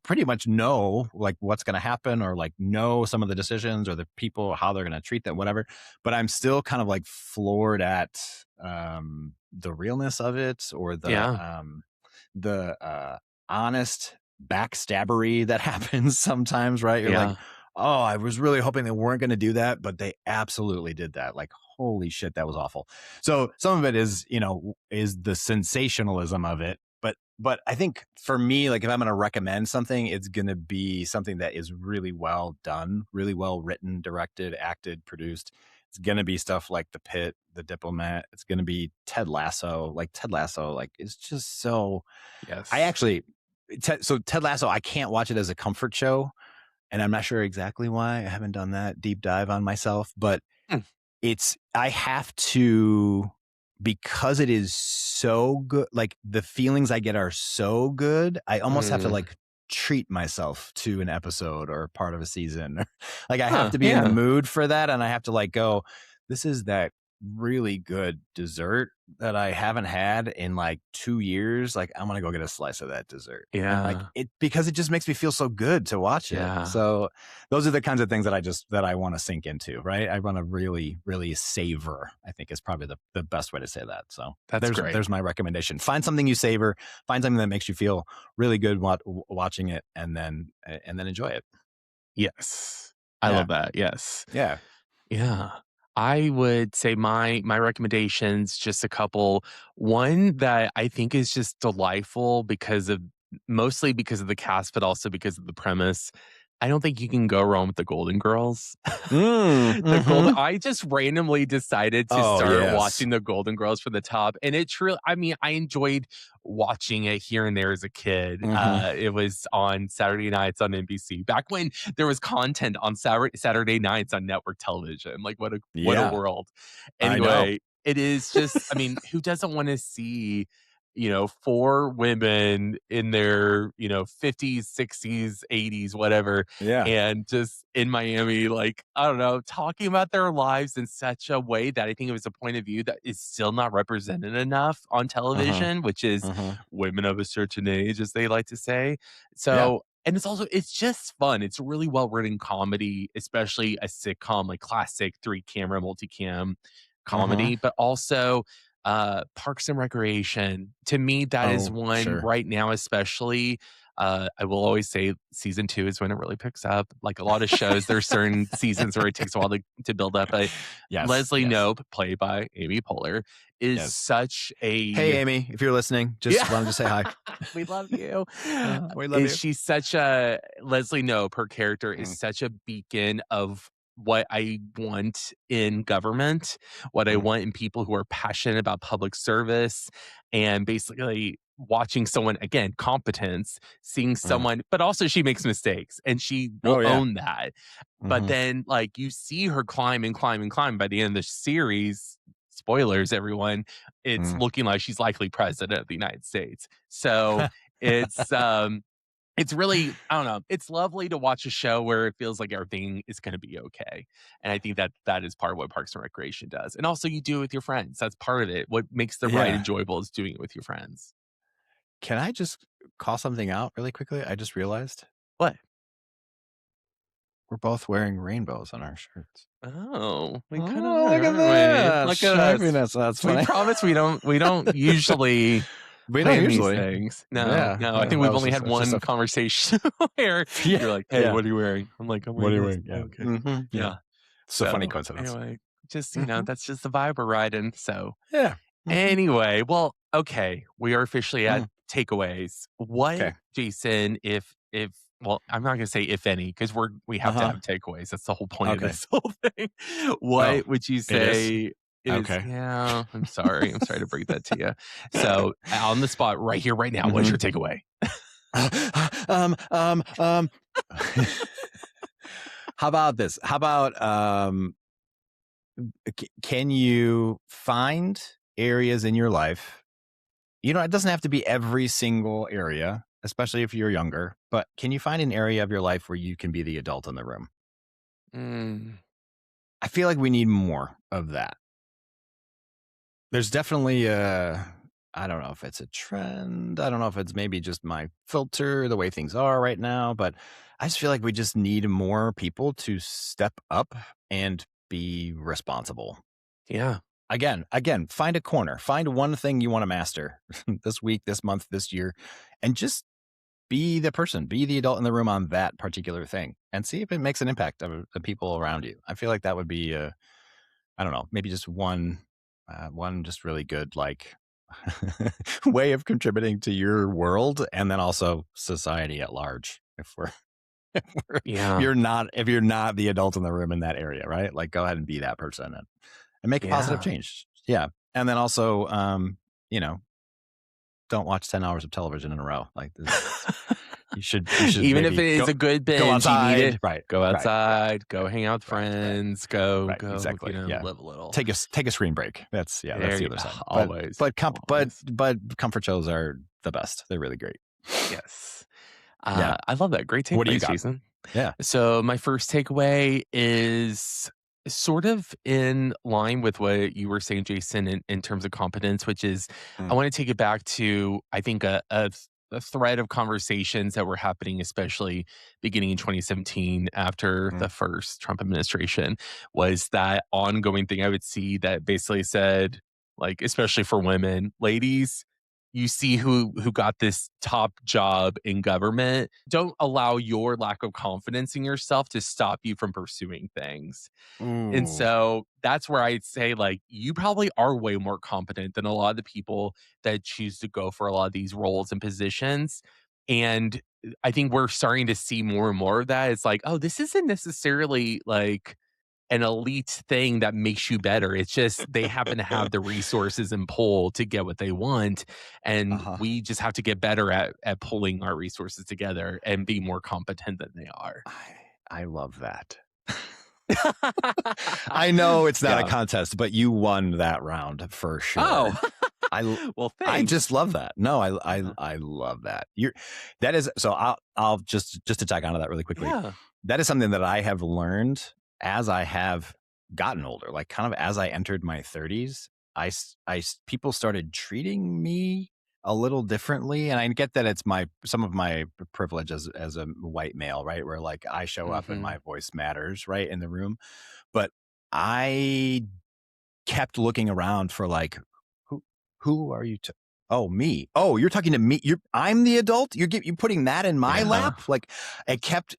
Speaker 2: pretty much know like what's going to happen or like know some of the decisions or the people, how they're going to treat them, whatever. But I'm still kind of like floored at the realness of it, or
Speaker 1: Yeah.
Speaker 2: the honest backstabbery that happens sometimes, right? You're like,
Speaker 1: Yeah.
Speaker 2: oh, I was really hoping they weren't going to do that, but they absolutely did that. Like, holy shit, that was awful. So some of it is, is the sensationalism of it. But I think for me, like if I'm going to recommend something, it's going to be something that is really well done, really well written, directed, acted, produced. It's going to be stuff like The Pit, The Diplomat. It's going to be Ted Lasso. Like Ted Lasso, like it's just so. I
Speaker 1: Yes.
Speaker 2: actually, so Ted Lasso, I can't watch it as a comfort show, and I'm not sure exactly why. I haven't done that deep dive on myself, but
Speaker 1: Hmm.
Speaker 2: I have to, because it is so good, like the feelings I get are so good, I almost have to
Speaker 1: Mm.
Speaker 2: like treat myself to an episode or part of a season. Like I have
Speaker 1: Huh.
Speaker 2: to be in the
Speaker 1: Yeah.
Speaker 2: mood for that, and I have to like go, this is that really good dessert that I haven't had in like 2 years. Like I'm gonna go get a slice of that dessert. And like
Speaker 1: Yeah.
Speaker 2: it, because it just makes me feel so good to watch it.
Speaker 1: Yeah.
Speaker 2: So those are the kinds of things that I want to sink into, right? I want to really, really savor, I think is probably the best way to say that. So
Speaker 1: That's great.
Speaker 2: there's my recommendation. Find something you savor, find something that makes you feel really good watching it, and then enjoy it.
Speaker 1: Yes. I
Speaker 2: Yeah.
Speaker 1: love that. Yes.
Speaker 2: Yeah.
Speaker 1: Yeah. I would say my recommendations, just a couple. One that I think is just delightful mostly because of the cast, but also because of the premise. I don't think you can go wrong with the Golden Girls.
Speaker 2: Mm-hmm.
Speaker 1: I just randomly decided to
Speaker 2: Oh,
Speaker 1: start
Speaker 2: yes.
Speaker 1: watching the Golden Girls for the top, and it truly, I mean, I enjoyed watching it here and there as a kid.
Speaker 2: Mm-hmm.
Speaker 1: It was on Saturday nights on NBC back when there was content on Saturday nights on network television. Like what a
Speaker 2: Yeah,
Speaker 1: world.
Speaker 2: I know.
Speaker 1: Anyway, it is just, I mean, who doesn't want to see, four women in their, 50s, 60s, 80s, whatever,
Speaker 2: Yeah.
Speaker 1: and just in Miami, like, I don't know, talking about their lives in such a way that I think it was a point of view that is still not represented enough on
Speaker 2: Uh-huh.
Speaker 1: television, which is
Speaker 2: Uh-huh.
Speaker 1: women of a certain age, as they like to say.
Speaker 2: Yeah.
Speaker 1: So, and it's just fun. It's a really well written comedy, especially a sitcom, like classic three camera multicam
Speaker 2: Uh-huh.
Speaker 1: comedy, but also Parks and Recreation. To me, that is
Speaker 2: Oh,
Speaker 1: one
Speaker 2: sure.
Speaker 1: right now, especially. I will always say season two is when it really picks up. Like a lot of shows, there's certain seasons where it takes a while to build up. But
Speaker 2: Yes.
Speaker 1: Leslie
Speaker 2: Yes.
Speaker 1: Knope, played by Amy Poehler, is
Speaker 2: Yes.
Speaker 1: such
Speaker 2: Hey,
Speaker 1: a
Speaker 2: Amy, if you're listening, just
Speaker 1: yeah.
Speaker 2: wanted to say hi.
Speaker 1: We love you.
Speaker 2: We love
Speaker 1: Is
Speaker 2: you.
Speaker 1: she such a Leslie Knope, her character is
Speaker 2: Mm,
Speaker 1: such a beacon of what I want in government, what I
Speaker 2: mm,
Speaker 1: want in people who are passionate about public service, and basically watching someone, again, competence, seeing
Speaker 2: mm.
Speaker 1: someone, but also she makes mistakes and she will
Speaker 2: Oh, yeah.
Speaker 1: own that. But
Speaker 2: Mm-hmm.
Speaker 1: then, like, you see her climb and climb and climb by the end of the series. Spoilers, everyone. It's
Speaker 2: Mm.
Speaker 1: looking like she's likely president of the United States. So it's it's really, I don't know, it's lovely to watch a show where it feels like everything is going to be okay. And I think that that is part of what Parks and Recreation does. And also you do it with your friends. That's part of it. What makes the ride
Speaker 2: Yeah.
Speaker 1: enjoyable is doing it with your friends.
Speaker 2: Can I just call something out really quickly? I just realized
Speaker 1: What?
Speaker 2: we're both wearing rainbows on our shirts.
Speaker 1: Oh, we kind of
Speaker 2: Oh,
Speaker 1: are,
Speaker 2: look at
Speaker 1: aren't we?
Speaker 2: that.
Speaker 1: Look at us.
Speaker 2: Happiness. That's
Speaker 1: We
Speaker 2: funny.
Speaker 1: promise we don't usually
Speaker 2: We don't
Speaker 1: plan these
Speaker 2: usually.
Speaker 1: things. No,
Speaker 2: Yeah.
Speaker 1: no. I think
Speaker 2: That
Speaker 1: we've
Speaker 2: was
Speaker 1: only
Speaker 2: just,
Speaker 1: had
Speaker 2: it's just
Speaker 1: one
Speaker 2: a,
Speaker 1: conversation where
Speaker 2: yeah.
Speaker 1: you're like, "Hey,
Speaker 2: Yeah.
Speaker 1: what are you wearing?" I'm like, "I'm
Speaker 2: What
Speaker 1: wearing
Speaker 2: are you
Speaker 1: this."
Speaker 2: wearing?
Speaker 1: Oh,
Speaker 2: Yeah.
Speaker 1: okay.
Speaker 2: Mm-hmm. Yeah.
Speaker 1: Yeah.
Speaker 2: It's a funny
Speaker 1: So
Speaker 2: coincidence.
Speaker 1: anyway, just
Speaker 2: Mm-hmm.
Speaker 1: that's just the vibe we're riding. So
Speaker 2: Yeah. Mm-hmm.
Speaker 1: anyway, well, okay, we are officially at
Speaker 2: Mm.
Speaker 1: takeaways. What,
Speaker 2: Okay.
Speaker 1: Jason, if well, I'm not gonna say if any, because we have to
Speaker 2: Uh-huh.
Speaker 1: have takeaways. That's the whole point of
Speaker 2: Okay.
Speaker 1: this whole thing.
Speaker 2: Oh,
Speaker 1: What would you
Speaker 2: it is?
Speaker 1: say is
Speaker 2: Okay.
Speaker 1: yeah, I'm sorry. I'm sorry to break that to you. So on the spot, right here, right now, what's
Speaker 2: Mm-hmm.
Speaker 1: your takeaway?
Speaker 2: um, um, um. How about this? How about can you find areas in your life? It doesn't have to be every single area, especially if you're younger, but can you find an area of your life where you can be the adult in the room?
Speaker 1: Mm,
Speaker 2: I feel like we need more of that. There's definitely I don't know if it's a trend. I don't know if it's maybe just my filter, the way things are right now, but I just feel like we just need more people to step up and be responsible.
Speaker 1: yeah.
Speaker 2: again, find a corner, find one thing you want to master this week, this month, this year, and just be the person, be the adult in the room on that particular thing, and see if it makes an impact on the people around you. I feel like that would be, I don't know, maybe just one just really good like way of contributing to your world, and then also society at large. If
Speaker 1: Yeah.
Speaker 2: if you're not the adult in the room in that area, right? Like, go ahead and be that person and make a positive
Speaker 1: Yeah.
Speaker 2: change. Yeah, and then also, don't watch 10 hours of television in a row. Like this, you should
Speaker 1: Even if
Speaker 2: maybe
Speaker 1: it is a good
Speaker 2: go
Speaker 1: binge, you need
Speaker 2: outside.
Speaker 1: it.
Speaker 2: Right.
Speaker 1: Go
Speaker 2: Right. Yeah.
Speaker 1: outside, go
Speaker 2: Yeah.
Speaker 1: hang out with
Speaker 2: Right.
Speaker 1: friends, go,
Speaker 2: Exactly. Yeah.
Speaker 1: live a little.
Speaker 2: Take a screen break. That's the other side.
Speaker 1: Always.
Speaker 2: But
Speaker 1: Always.
Speaker 2: comfort shows are the best. They're really great.
Speaker 1: Yes.
Speaker 2: Yeah.
Speaker 1: I love that. Great takeaway,
Speaker 2: What do you got?
Speaker 1: Jason.
Speaker 2: Yeah.
Speaker 1: So my first takeaway is sort of in line with what you were saying, Jason, in terms of competence, which is I want to take it back to, I think, a thread of conversations that were happening, especially beginning in 2017 after the first Trump administration, was that ongoing thing I would see that basically said, like, especially for women, ladies, you see who got this top job in government. Don't allow your lack of confidence in yourself to stop you from pursuing things. And
Speaker 2: Ooh.
Speaker 1: so that's where I'd say, like, you probably are way more competent than a lot of the people that choose to go for a lot of these roles and positions. And I think we're starting to see more and more of that. It's like, oh, this isn't necessarily like an elite thing that makes you better. It's just they happen to have the resources and pull to get what they want. And we just have to get better at pulling our resources together and be more competent than they are.
Speaker 2: I love that. I know it's not a contest, but you won that round for sure.
Speaker 1: Oh,
Speaker 2: well,
Speaker 1: thanks.
Speaker 2: I just love that. No, I love that. That is so. I'll just to tack onto that really quickly.
Speaker 1: Yeah.
Speaker 2: That is something that I have learned as I have gotten older. Like, kind of as I entered my 30s, people started treating me a little differently, and I get that it's some of my privilege as a white male, right? Where like I show up and my voice matters, right, in the room. But I kept looking around for like, who are you? Oh, me. Oh, you're talking to me. I'm the adult. You're putting that in my lap. Like, it kept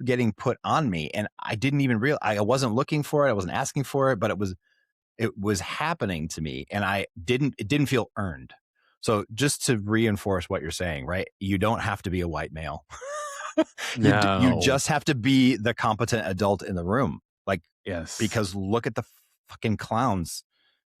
Speaker 2: getting put on me, and I didn't even realize. I wasn't looking for it. I wasn't asking for it, but it was happening to me, and it didn't feel earned. So just to reinforce what you're saying, right? You don't have to be a white male.
Speaker 1: No.
Speaker 2: You just have to be the competent adult in the room. Like,
Speaker 1: yes,
Speaker 2: because look at the fucking clowns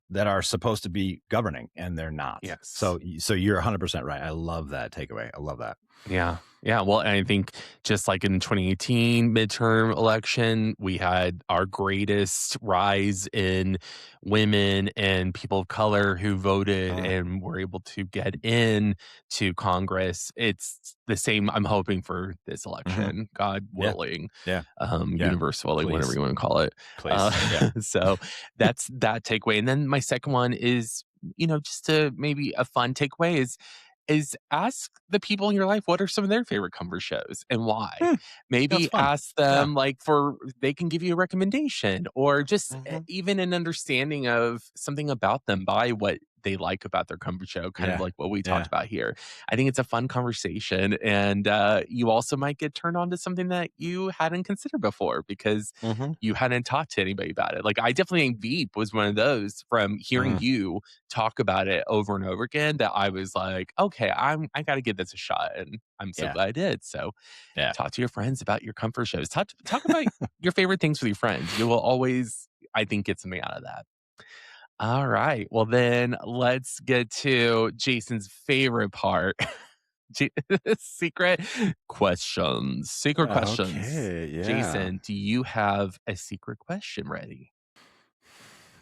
Speaker 2: that are supposed to be governing, and they're not.
Speaker 1: Yes.
Speaker 2: So you're 100% right. I love that takeaway. I love that.
Speaker 1: Yeah. Yeah. Well, and I think just like in 2018 midterm election, we had our greatest rise in women and people of color who voted and were able to get in to Congress. It's the same I'm hoping for this election, God willing.
Speaker 2: Yeah.
Speaker 1: Universe willing, whatever you want to call it.
Speaker 2: Please.
Speaker 1: So that's that takeaway. And then my second one is, just to maybe a fun takeaway is ask the people in your life what are some of their favorite comfort shows and why. Maybe ask them they can give you a recommendation, or just even an understanding of something about them by what they like about their comfort show, kind of like what we talked about here. I think it's a fun conversation, and you also might get turned on to something that you hadn't considered before because you hadn't talked to anybody about it. Like, I definitely think Veep was one of those, from hearing you talk about it over and over again, that I was like, okay, I got to give this a shot, and I'm so glad I did. So talk to your friends about your comfort shows. Talk about your favorite things with your friends. You will always, I think, get something out of that. All right. Well, then let's get to Jason's favorite part. Secret questions. Secret questions.
Speaker 2: Okay, yeah.
Speaker 1: Jason, do you have a secret question ready?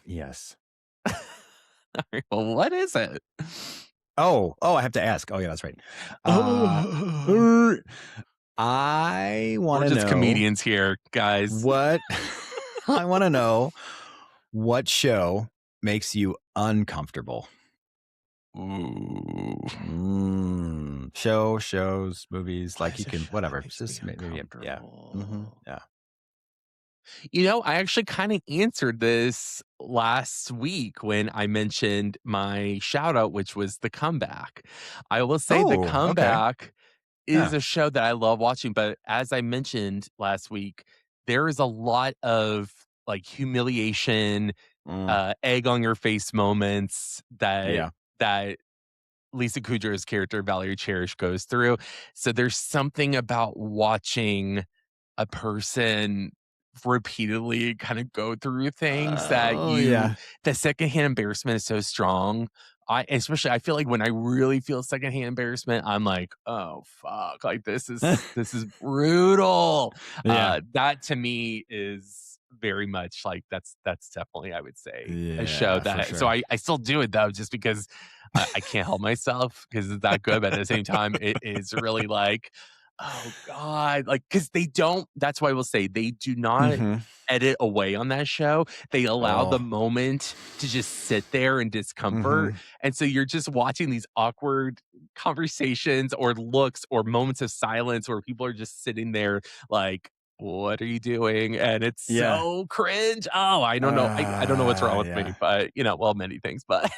Speaker 2: Yes.
Speaker 1: All right, well, what is it?
Speaker 2: Oh, I have to ask. Oh, yeah, that's right. I want to know.
Speaker 1: We're just comedians here, guys.
Speaker 2: What I want to know, what show makes you uncomfortable?
Speaker 1: Ooh.
Speaker 2: Shows, movies, like you can, whatever. Just maybe, yeah.
Speaker 1: I actually kind of answered this last week when I mentioned my shout out, which was The Comeback. I will say The
Speaker 2: Oh, okay.
Speaker 1: Comeback is
Speaker 2: Yeah.
Speaker 1: a show that I love watching, but as I mentioned last week, there is a lot of like humiliation,
Speaker 2: Mm,
Speaker 1: egg on your face moments
Speaker 2: yeah.
Speaker 1: that Lisa Kudrow's character Valerie Cherish goes through. So there's something about watching a person repeatedly kind of go through things that
Speaker 2: Oh, yeah.
Speaker 1: the secondhand embarrassment is so strong. I feel like when I really feel secondhand embarrassment, I'm like, oh fuck, like this is brutal.
Speaker 2: Yeah.
Speaker 1: That to me is very much like that's definitely I would say a show
Speaker 2: Yeah, for
Speaker 1: that so
Speaker 2: sure.
Speaker 1: I still do it though, just because I can't help myself because it's that good, but at the same time, it is really like, oh god, like because they don't that's why I will say they do not
Speaker 2: Mhm.
Speaker 1: edit away on that show. They allow the
Speaker 2: Oh.
Speaker 1: moment to just sit there in discomfort,
Speaker 2: Mhm.
Speaker 1: and so you're just watching these awkward conversations or looks or moments of silence where people are just sitting there like, "What are you doing?" And it's
Speaker 2: Yeah.
Speaker 1: so cringe. Oh, I don't know. I don't know what's wrong with me,
Speaker 2: Yeah.
Speaker 1: but, well, many things, but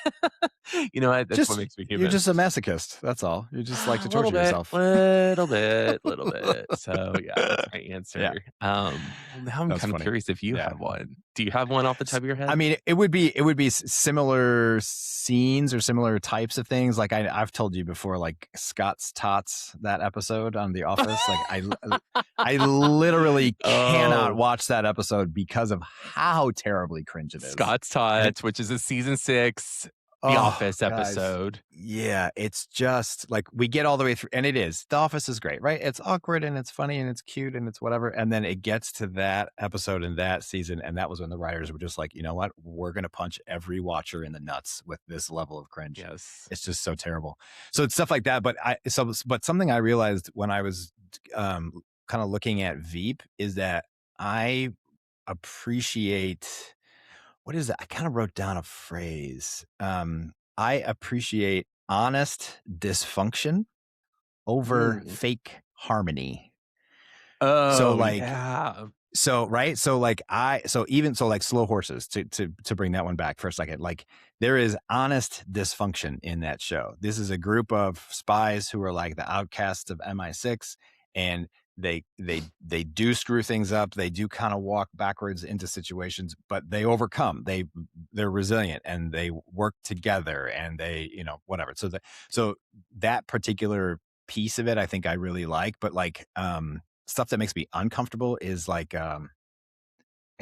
Speaker 1: you know what? That's what
Speaker 2: Just
Speaker 1: makes me
Speaker 2: you're
Speaker 1: human.
Speaker 2: just a masochist, that's all. You just like
Speaker 1: A
Speaker 2: to
Speaker 1: little
Speaker 2: torture
Speaker 1: bit,
Speaker 2: yourself.
Speaker 1: little bit, little bit. So, yeah, that's my
Speaker 2: Yeah,
Speaker 1: answer. Well, now I'm
Speaker 2: that's
Speaker 1: kind of
Speaker 2: funny.
Speaker 1: curious if you
Speaker 2: Yeah.
Speaker 1: have one. Do you have one off the top
Speaker 2: S
Speaker 1: of your
Speaker 2: I
Speaker 1: head?
Speaker 2: mean, it would be similar scenes or similar types of things, like, I've told you before, like, Scott's Tots, that episode on The Office, like, I literally cannot
Speaker 1: Oh,
Speaker 2: watch that episode because of how terribly cringe it is,
Speaker 1: Scott's
Speaker 2: and it
Speaker 1: Touch, which is a season 6 The
Speaker 2: oh,
Speaker 1: Office
Speaker 2: guys.
Speaker 1: episode.
Speaker 2: Yeah, it's just like we get all the way through, and it is. The Office is great, right? It's awkward and it's funny and it's cute and it's whatever. And then it gets to that episode in that season, and that was when the writers were just like, you know what? We're gonna punch every watcher in the nuts with this level of cringe.
Speaker 1: Yes.
Speaker 2: It's just so terrible. So it's stuff like that. But something I realized when I was kind of looking at Veep is that I appreciate what is it? I kind of wrote down a phrase. I appreciate honest dysfunction over
Speaker 1: Mm.
Speaker 2: fake harmony. So
Speaker 1: Oh,
Speaker 2: like
Speaker 1: yeah.
Speaker 2: right? So slow horses to bring that one back for a second. Like there is honest dysfunction in that show. This is a group of spies who are like the outcasts of MI6 and they do screw things up. They do kind of walk backwards into situations, but they overcome. They're resilient and they work together and they, whatever. So that particular piece of it I think I really like, but like stuff that makes me uncomfortable is like I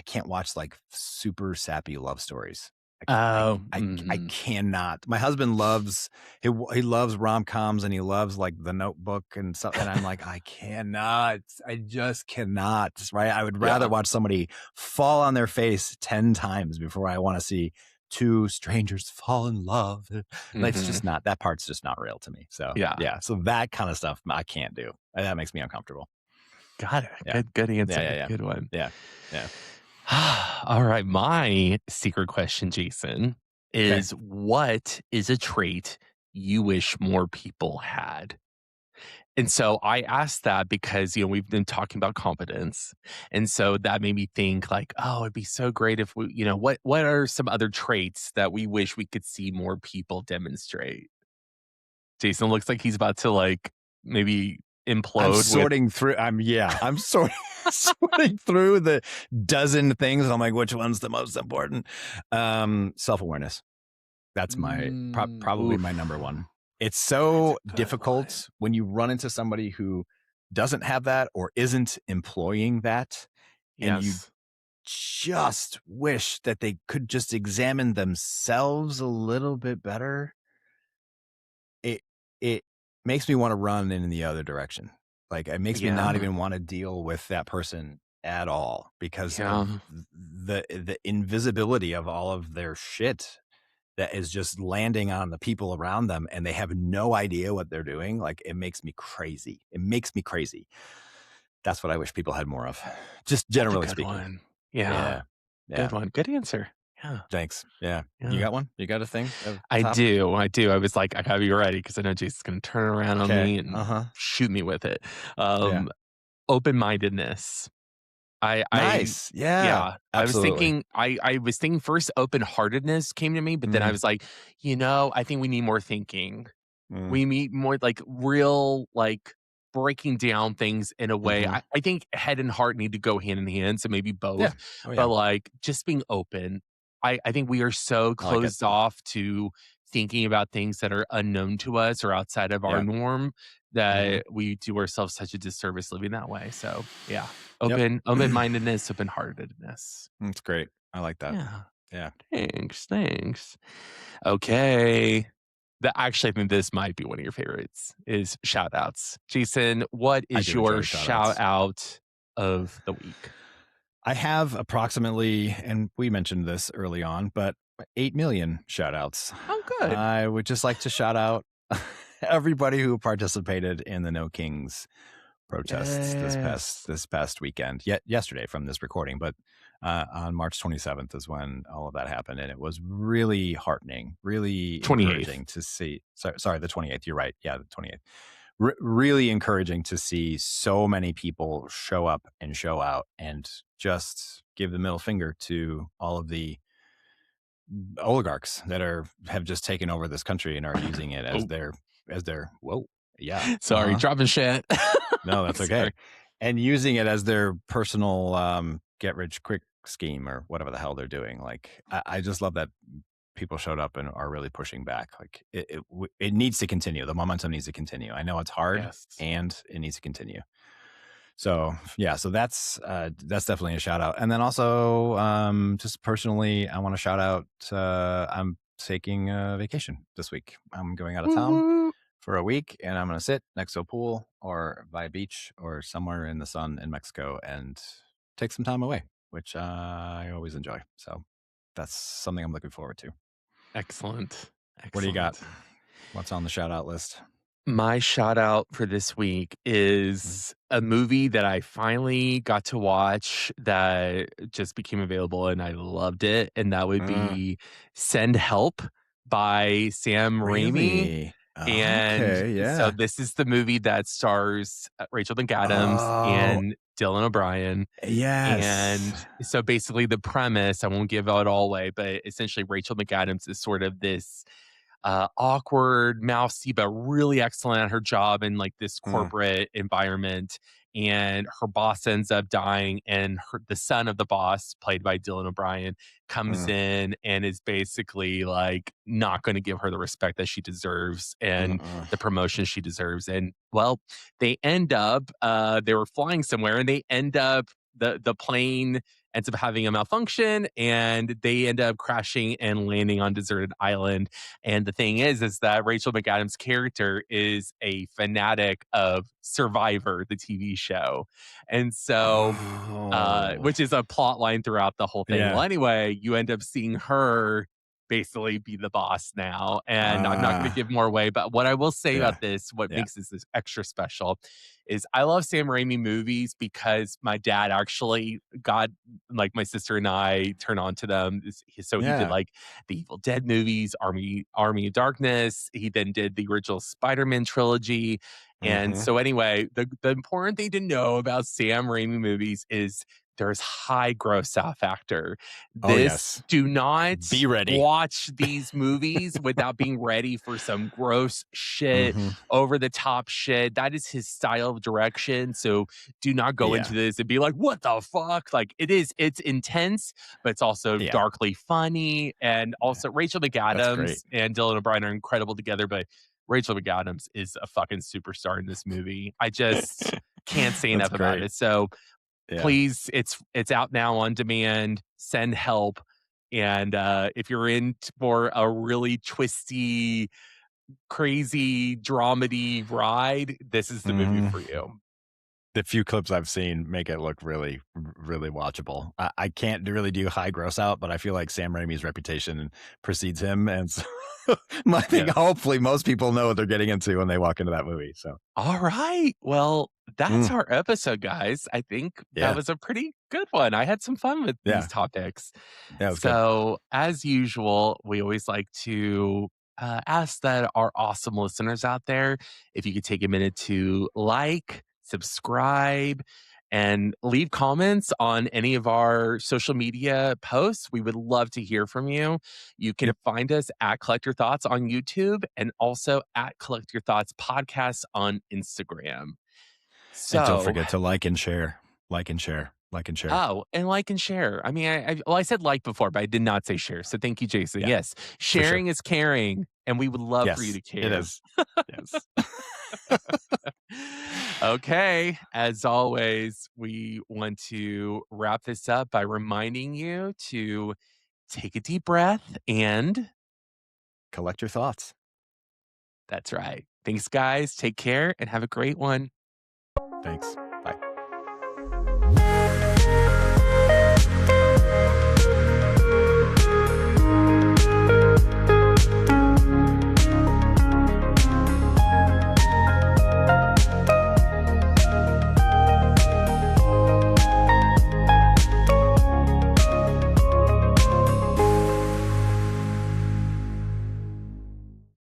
Speaker 2: can't watch like super sappy love stories.
Speaker 1: Oh,
Speaker 2: I
Speaker 1: mhm.
Speaker 2: cannot. My husband loves he loves rom-coms and he loves like The Notebook and stuff and I'm like I cannot. I just cannot, right? I would rather
Speaker 1: Yeah.
Speaker 2: watch somebody fall on their face 10 times before I want to see two strangers fall in love. It's
Speaker 1: Mhm.
Speaker 2: just not that part's just not real to me. So,
Speaker 1: Yeah.
Speaker 2: yeah. So that kind of stuff I can't do. That makes me uncomfortable.
Speaker 1: Got it.
Speaker 2: Yeah.
Speaker 1: Good
Speaker 2: Yeah, yeah,
Speaker 1: answer.
Speaker 2: yeah.
Speaker 1: Good one.
Speaker 2: Yeah. Yeah.
Speaker 1: All right. My secret question, Jason,
Speaker 2: Okay.
Speaker 1: is what is a trait you wish more people had? And so I asked that because, we've been talking about competence. And so that made me think like, oh, it'd be so great if what are some other traits that we wish we could see more people demonstrate? Jason looks like he's about to like maybe
Speaker 2: I'm
Speaker 1: implode with
Speaker 2: sorting through I'm sorting sorting through the dozen things, and I'm like, which one's the most important? Self-awareness. That's my probably my number
Speaker 1: oof.
Speaker 2: one. It's
Speaker 1: That's a
Speaker 2: so
Speaker 1: good one.
Speaker 2: difficult when you run into somebody who doesn't have that or isn't employing that, and you
Speaker 1: Yes.
Speaker 2: just wish that they could just examine themselves a little bit better. It makes me wanna run in the other direction. Like, it makes me not
Speaker 1: Yeah.
Speaker 2: even wanna deal with that person at all because of
Speaker 1: Yeah.
Speaker 2: the invisibility of all of their shit that is just landing on the people around them, and they have no idea what they're doing. Like, it makes me crazy. It makes me crazy. That's what I wish people had more of, just
Speaker 1: That's a
Speaker 2: generally
Speaker 1: good
Speaker 2: speaking.
Speaker 1: one. Yeah.
Speaker 2: Yeah.
Speaker 1: Good
Speaker 2: Yeah.
Speaker 1: one. Good answer. Yeah.
Speaker 2: Thanks. Yeah. You
Speaker 1: Yeah.
Speaker 2: got one? You got a thing of
Speaker 1: I
Speaker 2: top?
Speaker 1: do. I do. I was like, I gotta be ready because I know Jason's gonna turn around on
Speaker 2: Okay.
Speaker 1: me and
Speaker 2: Uh-huh.
Speaker 1: shoot me with it.
Speaker 2: Yeah.
Speaker 1: Um, Open mindedness. I
Speaker 2: Nice. Yeah,
Speaker 1: yeah,
Speaker 2: absolutely.
Speaker 1: I was thinking first open-heartedness came to me, but then I
Speaker 2: Mm,
Speaker 1: was like, I think we need more thinking.
Speaker 2: mm,
Speaker 1: We need more like real, like breaking down things in a way.
Speaker 2: mhm.
Speaker 1: I think head and heart need to go hand in hand, so maybe
Speaker 2: Yeah.
Speaker 1: both,
Speaker 2: Oh, yeah.
Speaker 1: but like just being open. I think we are so
Speaker 2: I like it.
Speaker 1: closed off to thinking about things that are unknown to us or outside of our
Speaker 2: Yeah.
Speaker 1: norm
Speaker 2: Mhm.
Speaker 1: that we do ourselves such a disservice living that way. So yeah,
Speaker 2: Yep.
Speaker 1: open-mindedness, open-heartedness.
Speaker 2: It's great. I like that.
Speaker 1: Yeah.
Speaker 2: Yeah.
Speaker 1: Thanks. Okay. Actually, I think this might be one of your favorites is shout outs. Jason, what
Speaker 2: I
Speaker 1: is
Speaker 2: do
Speaker 1: your
Speaker 2: enjoy shout
Speaker 1: shout
Speaker 2: outs.
Speaker 1: out of the week?
Speaker 2: I have approximately, and we mentioned this early on, but 8 million shout outs.
Speaker 1: Oh, good.
Speaker 2: I would just like to shout out everybody who participated in the No Kings protests
Speaker 1: Yes.
Speaker 2: this past weekend. Yet yesterday from this recording, but on March 27th is when all of that happened, and it was really heartening, really
Speaker 1: 28th.
Speaker 2: encouraging to see. Sorry, the 28th. You're right. Yeah, the 28th. Really encouraging to see so many people show up and show out and just give the middle finger to all of the oligarchs that have just taken over this country and are using it
Speaker 1: Oh,
Speaker 2: as their whoa, yeah,
Speaker 1: sorry, dropping shit.
Speaker 2: no, that's okay.
Speaker 1: Sorry.
Speaker 2: And using it as their personal get rich quick scheme or whatever the hell they're doing. Like I just love that people showed up and are really pushing back. Like it needs to continue. The momentum needs to continue. I know it's hard
Speaker 1: Yes.
Speaker 2: and it needs to continue. So yeah, so that's definitely a shout out. And then also just personally, I want to shout out I'm taking a vacation this week. I'm going out of
Speaker 1: Woo
Speaker 2: town
Speaker 1: woo.
Speaker 2: for a week and I'm going to sit next to a pool or by a beach or somewhere in the sun in Mexico and take some time away, which I always enjoy. So that's something I'm looking forward to.
Speaker 1: Excellent.
Speaker 2: What do you got?
Speaker 1: Excellent.
Speaker 2: What's on the shout out list?
Speaker 1: My shout out for this week
Speaker 2: Mm.
Speaker 1: is a movie that I finally got to watch that just became available and I loved it. And that would
Speaker 2: Uh,
Speaker 1: be Send Help by Sam Raimi.
Speaker 2: really?
Speaker 1: And
Speaker 2: Okay,
Speaker 1: so
Speaker 2: yeah.
Speaker 1: this is the movie that stars Rachel McAdams
Speaker 2: Oh,
Speaker 1: and Dylan O'Brien.
Speaker 2: yes.
Speaker 1: And so basically the premise, I won't give it all away, but essentially Rachel McAdams is sort of this awkward, mousy, but really excellent at her job in like this
Speaker 2: Mm,
Speaker 1: corporate environment. And her boss ends up dying, and the son of the boss, played by Dylan O'Brien, comes
Speaker 2: mm,
Speaker 1: in and is basically like not going to give her the respect that she deserves and
Speaker 2: mm-mm.
Speaker 1: the promotion she deserves. And well, they end up they were flying somewhere, and they end up the plane ends up having a malfunction, and they end up crashing and landing on deserted island. And the thing is that Rachel McAdams' character is a fanatic of Survivor, the TV show. And so,
Speaker 2: Oh,
Speaker 1: which is a plot line throughout the whole thing. Well,
Speaker 2: yeah.
Speaker 1: anyway, you end up seeing her basically be the boss now. And I'm not going to
Speaker 2: Ah,
Speaker 1: give more away, but what I will say about
Speaker 2: yeah,
Speaker 1: this, what
Speaker 2: yeah.
Speaker 1: makes this extra special, is I love Sam Raimi movies because my dad actually got like my sister and I turn on to them. So he did
Speaker 2: Yeah.
Speaker 1: like the Evil Dead movies, Army of Darkness. He then did the original Spider-Man trilogy. And
Speaker 2: Mhm.
Speaker 1: so anyway, the important thing to know about Sam Raimi movies is there's high gross out factor.
Speaker 2: Oh,
Speaker 1: This
Speaker 2: yes.
Speaker 1: do not
Speaker 2: Be ready.
Speaker 1: watch these movies without being ready for some gross shit,
Speaker 2: Mhm.
Speaker 1: over the top shit. That is his style of direction. So do not go into
Speaker 2: Yeah,
Speaker 1: this and be like, what the fuck? Like it's intense, but it's also
Speaker 2: yeah.
Speaker 1: darkly funny. And also Rachel
Speaker 2: That's great.
Speaker 1: McAdams and Dylan O'Brien are incredible together, but Rachel McAdams is a fucking superstar in this movie. I just can't say
Speaker 2: That's
Speaker 1: enough about
Speaker 2: great.
Speaker 1: it. So
Speaker 2: Yeah.
Speaker 1: please, it's out now on demand. Send help. And if you're in for a really twisty, crazy dramedy ride, this is the movie
Speaker 2: Mhm.
Speaker 1: for you.
Speaker 2: The few clips I've seen make it look really, really watchable. I can't really do high gross out, but I feel like Sam Raimi's reputation precedes him, and so I think
Speaker 1: Yes.
Speaker 2: hopefully most people know what they're getting into when they walk into that movie. So,
Speaker 1: All right. Well, that's
Speaker 2: mm,
Speaker 1: our episode, guys. I think that
Speaker 2: yeah,
Speaker 1: was a pretty good one. I had some fun with these
Speaker 2: yeah,
Speaker 1: topics.
Speaker 2: yeah, it's good.
Speaker 1: So, as usual, we always like to ask that our awesome listeners out there, if you could take a minute to like, subscribe, and leave comments on any of our social media posts. We would love to hear from you. You can
Speaker 2: Yep.
Speaker 1: find us at Collect Your Thoughts on YouTube and also at Collect Your Thoughts Podcast on Instagram.
Speaker 2: And don't
Speaker 1: So,
Speaker 2: forget to like and share, like and share, like and share.
Speaker 1: oh, and like and share. I mean, I said like before, but I did not say share. So thank you, Jason.
Speaker 2: Yeah,
Speaker 1: Yes,
Speaker 2: for sure.
Speaker 1: sharing is caring, and we would love for you
Speaker 2: Yes,
Speaker 1: to
Speaker 2: it
Speaker 1: care.
Speaker 2: is. Yes.
Speaker 1: Okay. As always, we want to wrap this up by reminding you to take a deep breath. And
Speaker 2: Collect your thoughts.
Speaker 1: that's right. Thanks, guys. Take care and have a great one.
Speaker 2: Thanks.